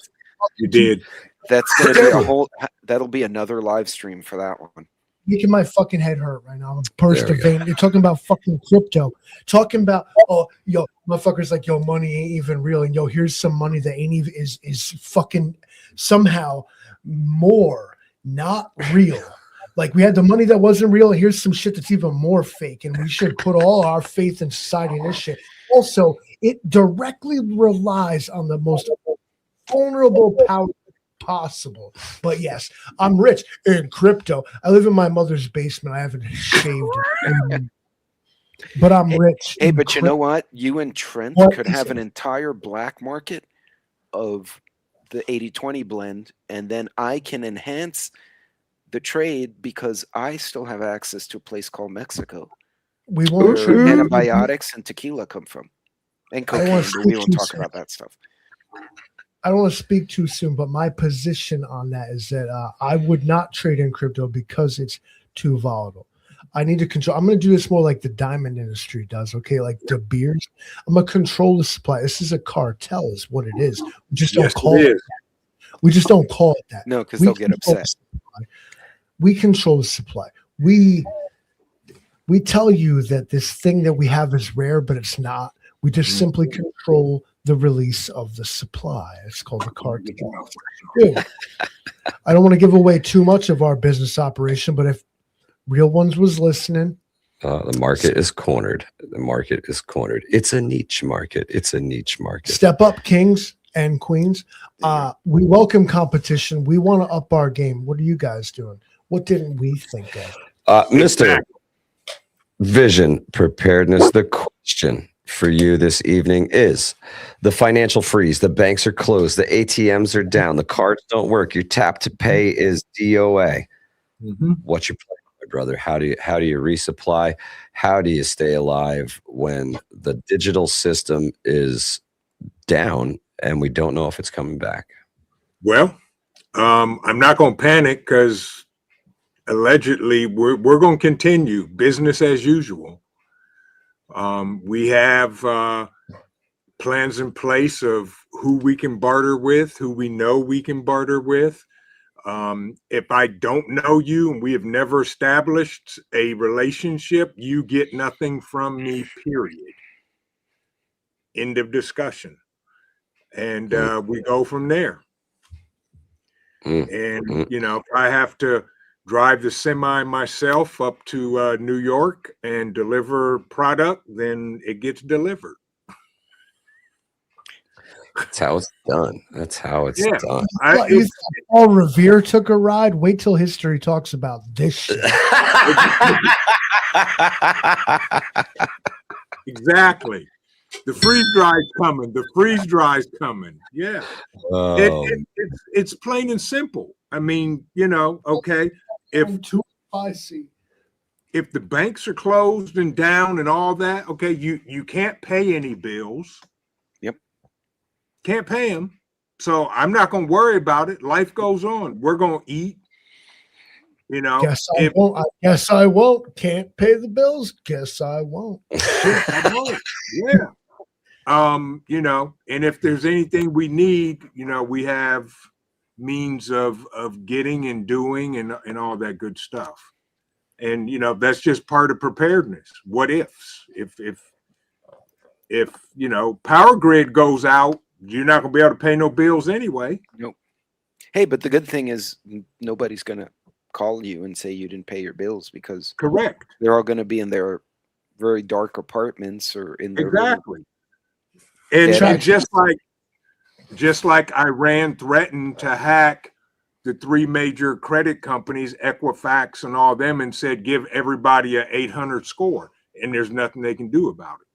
You did. That's going to be that'll be another live stream for that one. Making my fucking head hurt right now. I'm burst There of we vein. You're talking about fucking crypto. Talking about, motherfuckers like, money ain't even real. And here's some money that ain't even is fucking somehow more not real. Like we had the money that wasn't real. And here's some shit that's even more fake. And we should put all our faith in society in this shit. Also, it directly relies on the most vulnerable power possible. But yes, I'm rich in crypto. I live in my mother's basement. I haven't shaved it. But I'm rich. Hey, but you know what? You and Trent could have an entire black market of the 80-20 blend, and then I can enhance the trade because I still have access to a place called Mexico. We won't where antibiotics and tequila come from. And cocaine, but we won't talk about that stuff. I don't want to speak too soon, but my position on that is that I would not trade in crypto because it's too volatile. I need to control. I'm going to do this more like the diamond industry does, okay? Like De Beers. I'm going to control the supply. This is a cartel is what it is. We just don't call it that. We just don't call it that. No, because they'll get upset. we control the supply. We tell you that this thing that we have is rare, but it's not. We just simply control the release of the supply. It's called the cartel. I don't want to give away too much of our business operation, but if Real Ones was listening, the market is cornered. The market is cornered. It's a niche market. It's a niche market. Step up, kings and queens. We welcome competition. We want to up our game. What are you guys doing? What didn't we think of? Mr. Vision Preparedness, the question for you this evening is the financial freeze. The banks are closed. The ATMs are down. The cards don't work. Your tap to pay is DOA. What's your plan, my brother? How do you resupply? How do you stay alive when the digital system is down and we don't know if it's coming back? Well, I'm not going to panic because allegedly we're going to continue business as usual. We have plans in place of who we can barter with, who we know we can barter with. If I don't know you and we have never established a relationship, you get nothing from me, period. End of discussion. And we go from there. And, you know, if I have to drive the semi myself up to New York and deliver product, then it gets delivered. That's how it's done. That's how it's done. Paul Revere took a ride. Wait till history talks about this shit. Exactly. The freeze dry's coming. The freeze dry's coming. Yeah. It's plain and simple. I mean, you know, okay. If the banks are closed and down and all that, okay, you can't pay any bills. Yep. Can't pay them. So I'm not going to worry about it. Life goes on. We're going to eat. You know, guess I won't. I guess I won't. Can't pay the bills. Guess I won't. Yeah. You know, and if there's anything we need, you know, we have means of getting and doing and all that good stuff. And you know, that's just part of preparedness. What ifs? If you know, power grid goes out, you're not gonna be able to pay no bills anyway. Nope. Hey, but the good thing is nobody's gonna call you and say you didn't pay your bills because correct. They're all gonna be in their very dark apartments or in their exactly. And just like Iran threatened to hack the three major credit companies, Equifax and all them, and said, give everybody a 800 score. And there's nothing they can do about it.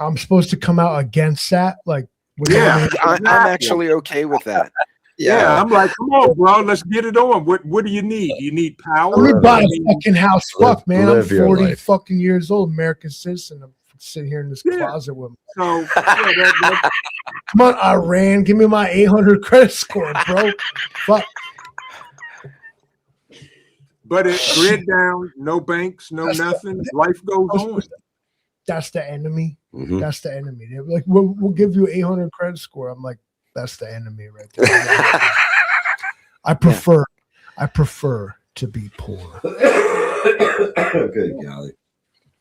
I'm supposed to come out against that? Like, yeah, I'm actually okay with that. Yeah, I'm like, come on, bro, let's get it on. What do you need? You need power? Let me buy a fucking house. Fuck, man. I'm 40 fucking years old, American citizen. I'm sitting here in this closet with me. So, come on, Iran, give me my 800 credit score, bro. Fuck. But it's grid down, no banks, no nothing. Life goes on. That's the enemy. Mm-hmm. That's the enemy. They're like, we'll give you 800 credit score. I'm like, that's the enemy right there. I prefer to be poor. Good golly.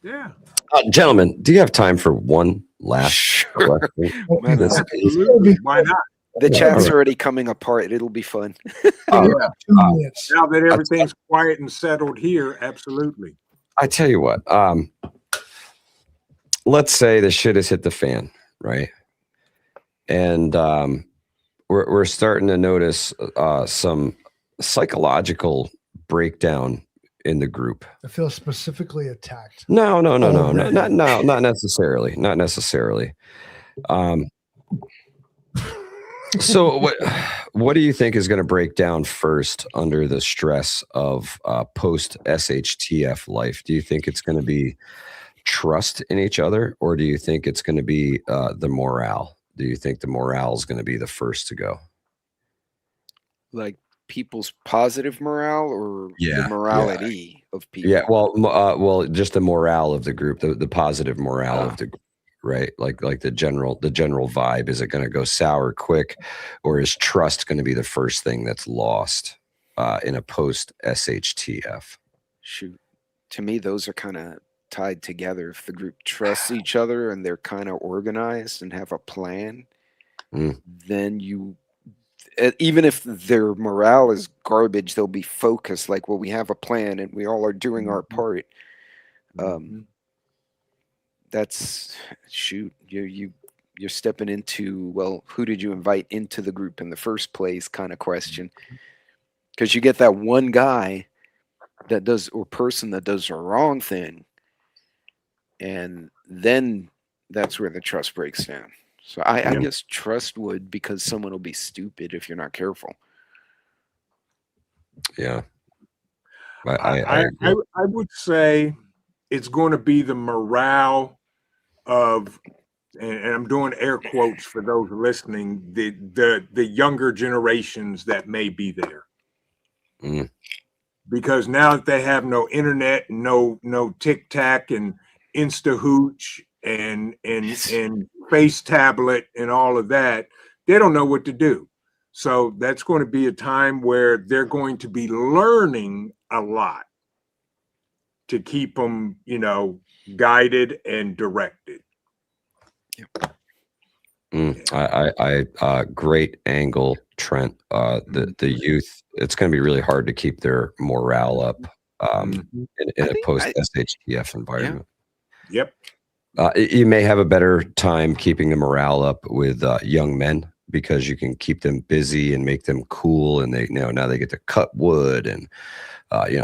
Yeah. Gentlemen, do you have time for one last question? Why not? The chat's already coming apart. It'll be fun. Now that everything's quiet and settled here, absolutely. I tell you what, let's say the shit has hit the fan, right? And we're starting to notice some psychological breakdown in the group. I feel specifically attacked. No, not necessarily. Not necessarily. So what do you think is going to break down first under the stress of post SHTF life? Do you think it's going to be trust in each other, or do you think it's going to be the morale? Do you think the morale is going to be the first to go? Like people's positive morale, or the morality of people? Yeah, well, just the morale of the group, the positive morale of the group, right? Like the general vibe. Is it going to go sour quick, or is trust going to be the first thing that's lost? in a post SHTF? Shoot, to me, those are kind of tied together. If the group trusts each other and they're kind of organized and have a plan, then even if their morale is garbage, they'll be focused. Like, well, we have a plan and we all are doing our part. That's you're stepping into, well, who did you invite into the group in the first place kind of question. Because you get that one guy that does, or person that does the wrong thing, and then that's where the trust breaks down. So I guess trust would, because someone will be stupid if you're not careful. Yeah. I would say it's going to be the morale of, and I'm doing air quotes for those listening, the younger generations that may be there. Because now that they have no internet, no tic-tac and Insta-hooch and face tablet and all of that, they don't know what to do. So that's going to be a time where they're going to be learning a lot to keep them, guided and directed. Great angle, Trent. The youth, it's going to be really hard to keep their morale up in a post SHTF environment. Yep. You may have a better time keeping the morale up with young men, because you can keep them busy and make them cool, and they now they get to cut wood and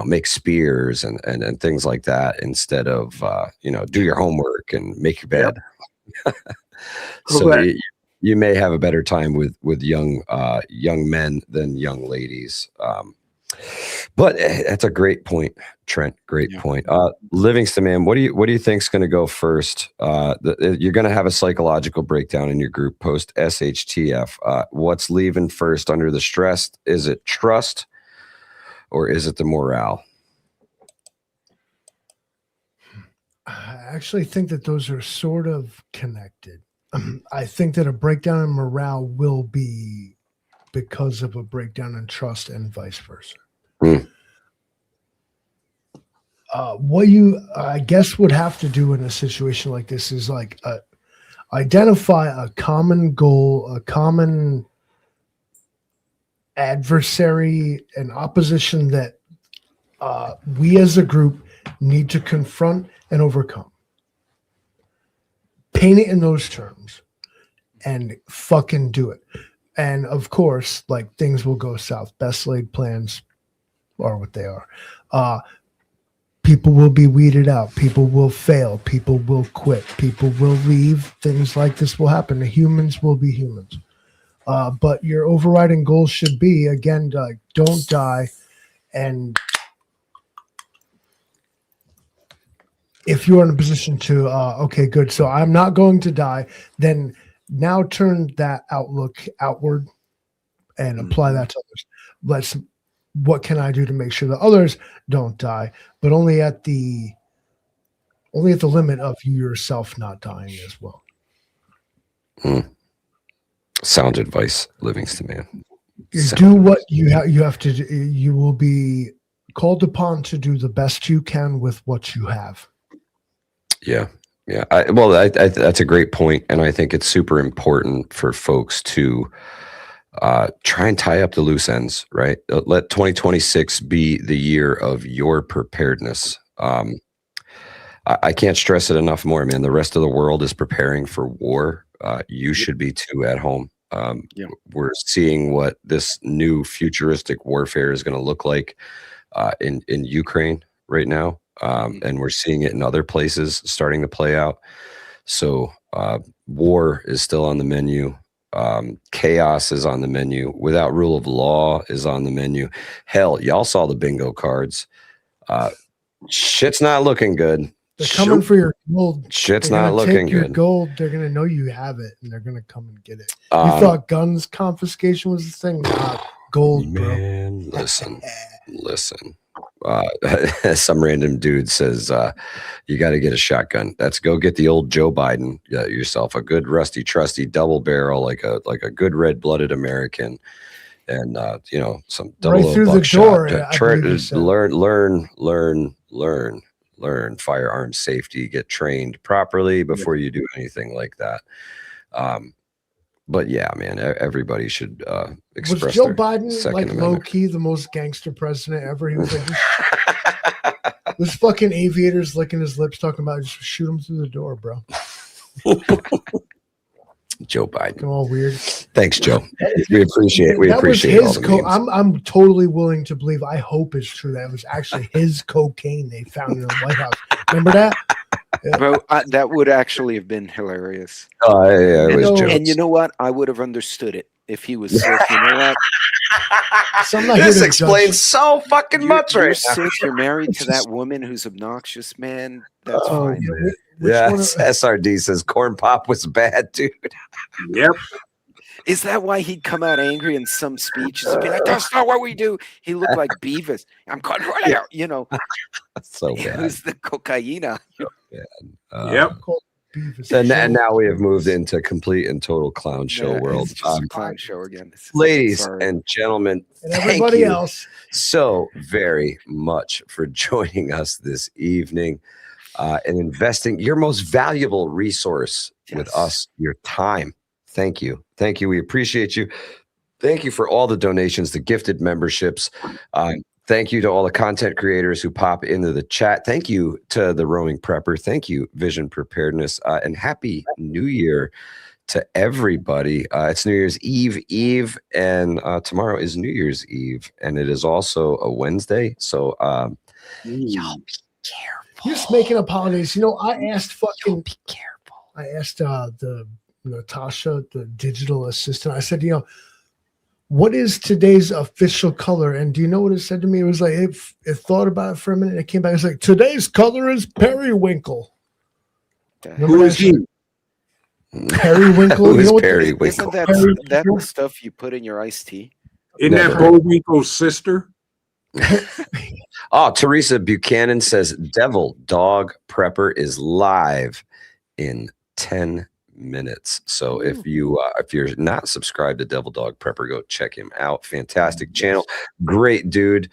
make spears and things like that, instead of do your homework and make your bed. So you may have a better time with young men than young ladies. But that's a great point, Trent. Great point. Livingston, man, what do you think's going to go first? You're going to have a psychological breakdown in your group post SHTF. What's leaving first under the stress? Is it trust, or is it the morale? I actually think that those are sort of connected. I think that a breakdown in morale will be because of a breakdown in trust, and vice versa. What you, I guess, would have to do in a situation like this is like identify a common goal, a common adversary, an opposition that we as a group need to confront and overcome. Paint it in those terms and fucking do it. And of course, like, things will go south. Best laid plans are what they are. People will be weeded out. People will fail. People will quit. People will leave. Things like this will happen. The humans will be humans. But your overriding goal should be, again, don't die. And if you're in a position to, okay, good, so I'm not going to die, then now turn that outlook outward and apply that to others. What can I do to make sure that others don't die, but only at the limit of yourself not dying as well. Sound advice, Livingston, man. Do what you have to do. You will be called upon to do the best you can with what you have. Yeah. That's a great point, and I think it's super important for folks to try and tie up the loose ends, right? Let 2026 be the year of your preparedness. I can't stress it enough more, man. The rest of the world is preparing for war. You should be too at home. We're seeing what this new futuristic warfare is going to look like in Ukraine right now. And we're seeing it in other places starting to play out. So war is still on the menu. Chaos is on the menu. Without rule of law is on the menu. Hell, y'all saw the bingo cards. Shit's not looking good. They're coming for your gold. Shit's not looking your good. Gold. They're gonna know you have it, and they're gonna come and get it. You thought guns confiscation was the thing? Nah, gold, man, bro. Listen. Some random dude says you got to get a shotgun. That's go get the old Joe Biden yourself, a good rusty trusty double barrel, like a good red-blooded American, and some Right double through the door, I believe you said. learn firearm safety, get trained properly before you do anything like that. But yeah, man, everybody should express Was Joe their Biden Second like Amendment. low key the most gangster president ever? He was like, this fucking aviators licking his lips, talking about just shoot him through the door, bro. Joe Biden. Looking all weird. Thanks, Joe. We appreciate. We That was appreciate all his the memes. I'm totally willing to believe. I hope it's true that it was actually his cocaine they found in the White House. Remember that? Bro, that would actually have been hilarious. Oh, yeah, it was No. jokes. And you know what? I would have understood it if he was sick. You know what? So I'm not here This to explains judge. so fucking much You're right now. sick. You're married to that woman who's obnoxious, man. That's Oh, fine. man. Which Yeah, one of- SRD says corn pop was bad, dude. Yep. Is that why he'd come out angry in some speeches and be like, "That's not what we do"? He looked like Beavis. I'm calling right out. You know, So it bad. was the cocaina. Yep. Beavis And show. now we have moved into complete and total clown show Yeah, world. It's just a clown show again. Ladies Sorry. and gentlemen, And thank everybody you else. so very much for joining us this evening and investing your most valuable resource with Yes. us, your time. Thank you. Thank you. We appreciate you. Thank you for all the donations, the gifted memberships. Thank you to all the content creators who pop into the chat. Thank you to the Roaming Prepper. Thank you, Vision Preparedness. And Happy New Year to everybody. It's New Year's Eve, and tomorrow is New Year's Eve, and it is also a Wednesday. So y'all be careful. You're just making up holidays. You know, I asked Y'all be careful. I asked the Natasha, the digital assistant. I said, what is today's official color? And do you know what it said to me? It was like it thought about it for a minute. It came back. It's like today's color is periwinkle. Who is he? Periwinkle. Who You is know what Periwinkle? Isn't that Periwinkle? the stuff you put in your iced tea? Isn't that Never. Bullwinkle's sister? Oh, Teresa Buchanan says Devil Dog Prepper is live in 10 minutes. So if you're not subscribed to Devil Dog Prepper, go check him out. Fantastic channel, great dude.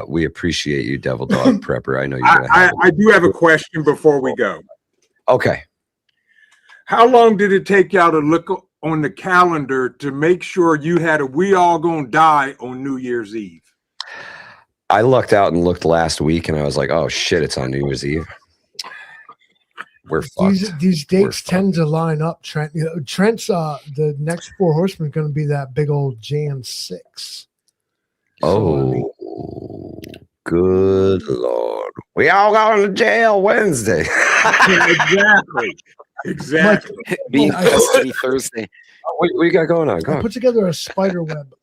We appreciate you, Devil Dog Prepper. I know you're gonna have I do have a question before we go. Okay. How long did it take y'all to look on the calendar to make sure you had a "we all gonna die" on New Year's Eve? I lucked out and looked last week, and I was like, "Oh shit, it's on New Year's Eve." We're fucked. These We're dates tend to line up. Trent, Trent's the next Four Horsemen going to be that big old Jan 6. Oh, good Lord. We all going to jail Wednesday. Exactly. Being I- custody Thursday. What you got going on? Go I on. put together a spider web.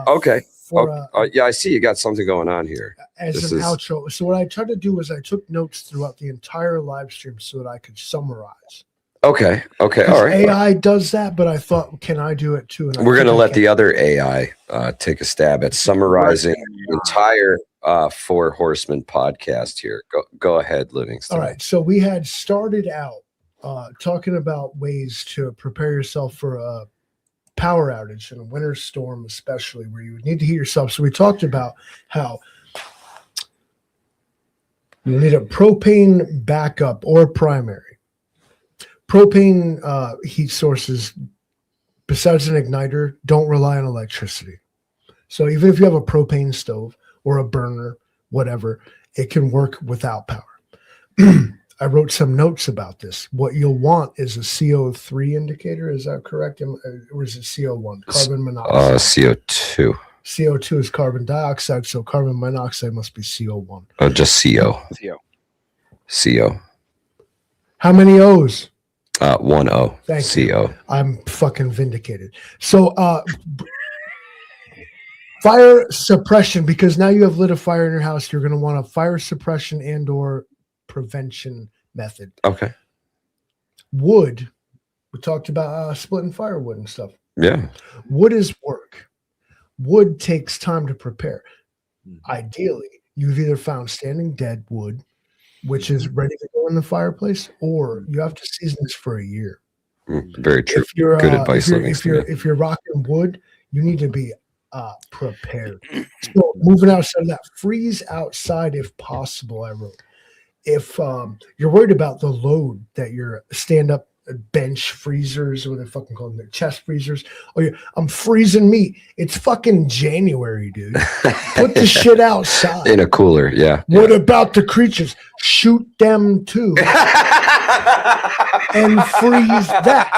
Okay. For, Yeah, I see you got something going on here. as This an is- outro. So what I tried to do was I took notes throughout the entire live stream so that I could summarize. Okay. All 'Cause right. AI does that, but I thought, can I do it too? And I We're going to think I let can. the other AI take a stab at summarizing the entire Four Horsemen podcast here. Go ahead, Livingston. All right. So we had started out talking about ways to prepare yourself for a power outage and a winter storm, especially where you would need to heat yourself. So we talked about how you need a propane backup or primary. Propane heat sources, besides an igniter, don't rely on electricity. So even if you have a propane stove or a burner, whatever, it can work without power. I wrote some notes about this. What you'll want is a CO3 indicator. Is that correct? Or is it CO1? Carbon monoxide. CO2. CO2 is carbon dioxide, so carbon monoxide must be CO1. Just CO. CO. How many O's? 1 O. Thank you. CO. I'm fucking vindicated. So fire suppression, because now you have lit a fire in your house, you're going to want a fire suppression and or prevention method. Okay. Wood, we talked about splitting firewood and stuff. Yeah. Wood is work. Wood takes time to prepare. Ideally, you've either found standing dead wood, which is ready to go in the fireplace, or you have to season this for a year. Very true. If you're Good advice, if Livingston. you're rocking wood, you need to be prepared. So moving outside of that, freeze outside if possible. I wrote, if you're worried about the load that your stand-up bench freezers, or what they fucking call them, chest freezers. Oh, I'm freezing meat. It's fucking January, dude. Put the shit outside in a cooler. Yeah. What about the creatures? Shoot them too, and freeze that.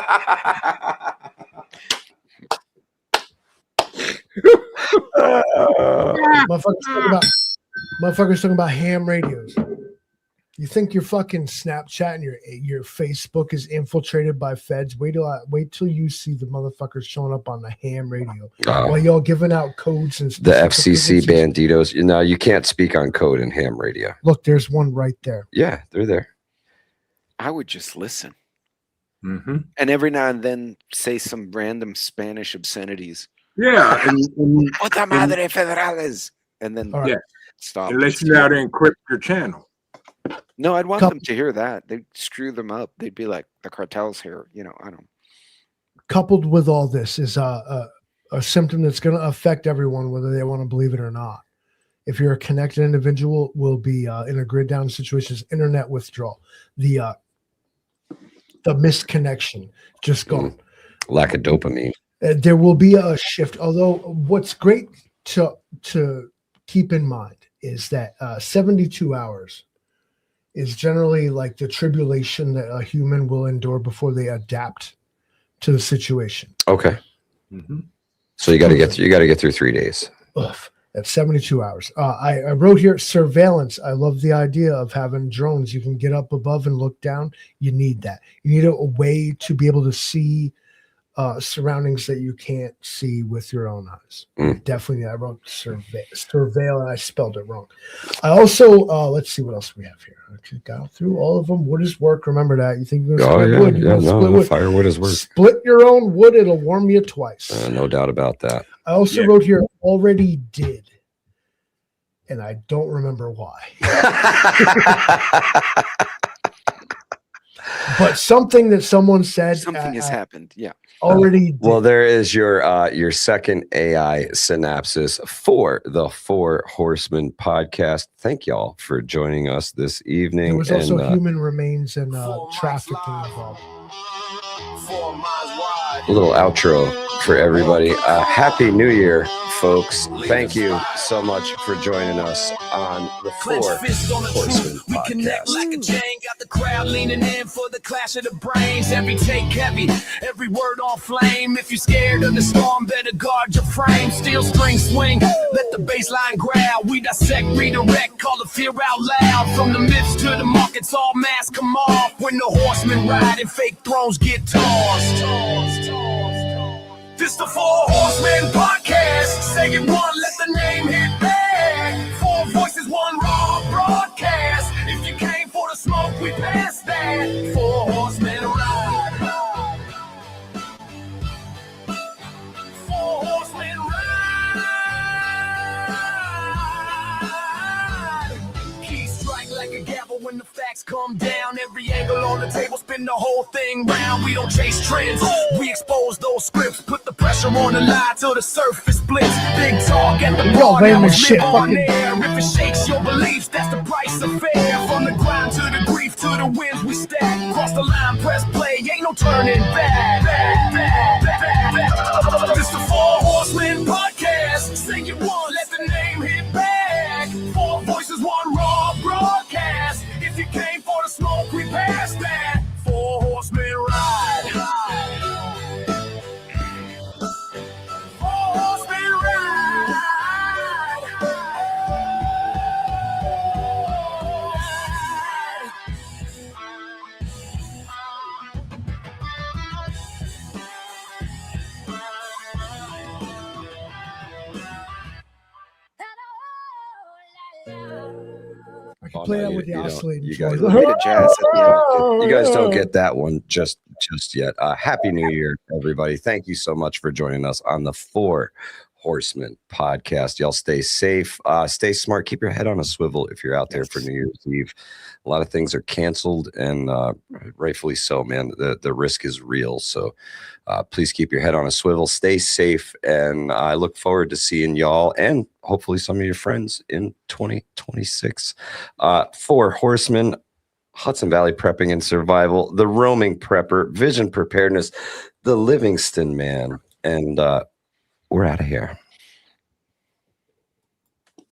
Motherfuckers talking about ham radios. You think your fucking Snapchat and your Facebook is infiltrated by feds? Wait till you see the motherfuckers showing up on the ham radio while y'all giving out codes and the FCC banditos. You know, you can't speak on code in ham radio. Look, there's one right there. Yeah, they're there. I would just listen, and every now and then say some random Spanish obscenities. Yeah, Puta madre federales, and then stop. Unless you know how to encrypt your channel. No, I'd want them to hear that. They'd screw them up. They'd be like, the cartel's here. You know, I don't. Coupled with all this is a symptom that's going to affect everyone, whether they want to believe it or not. If you're a connected individual, will be in a grid down situation, internet withdrawal, the misconnection, just gone. Lack of dopamine. There will be a shift. Although what's great to keep in mind is that 72 hours is generally like the tribulation that a human will endure before they adapt to the situation. Okay. So you got to get through 3 days. Ugh, that's 72 hours. I wrote here surveillance. I love the idea of having drones. You can get up above and look down. You need that. You need a way to be able to see surroundings that you can't see with your own eyes. Definitely. I wrote surveil and I spelled it wrong. I also let's see what else we have here. I got through all of them. Wood is work. Remember that. You think you're gonna split wood? Split wood. Firewood is work. Split your own wood. It'll warm you twice. No doubt about that. I also wrote here already did, and I don't remember why. But something that someone said. Something has happened. Yeah. Already did. Well, there is your second AI synopsis for the Four Horsemen podcast. Thank y'all for joining us this evening. There was also human remains and trafficking involved. A little outro for everybody. Happy New Year, folks. Thank you so much for joining us on the Four Horsemen We connect podcast. like a chain, got the crowd leaning in for the clash of the brains. Every take heavy, every word on flame. If you're scared of the storm, better guard your frame. Steel string swing, let the bass line growl. We dissect, redirect, call the fear out loud. From the myths to the markets, all masks come off. When the horsemen ride and fake thrones get tossed. This the Four Horsemen Podcast. Say it one, let the name hit back. Four voices, one raw broadcast. If you came for the smoke, we passed that. Four Horsemen ride. Four Horsemen ride. Key strike like a gavel when the facts come down. Every angle on the table, spin the whole thing round. We don't chase trends, we expose those scripts. Put the pressure on the lie till the surface splits. Big talk at the bar, now it's live on air. If it shakes your beliefs, that's the price of fair. From the grind to the grief to the wins we stack. Cross the line, press play, ain't no turning back. This the Four Horsemen Podcast. Say it one, let the name hit back. Four voices, one raw broadcast. If you came for the smoke, we passed that. Four Horsemen ride. Four Horsemen ride. I can play that with the oscillating. You guys, Way to jazz it, you guys don't get that one just yet. Happy New Year, everybody. Thank you so much for joining us on the Four Horsemen Podcast. Y'all stay safe, stay smart, keep your head on a swivel if you're out there for New Year's Eve. A lot of things are canceled, and rightfully so, man. The risk is real. So please keep your head on a swivel, stay safe, and I look forward to seeing y'all and hopefully some of your friends in 2026. For Horsemen, Hudson Valley Prepping and Survival, the Roaming Prepper, Vision Preparedness, the Livingston Man, and we're out of here.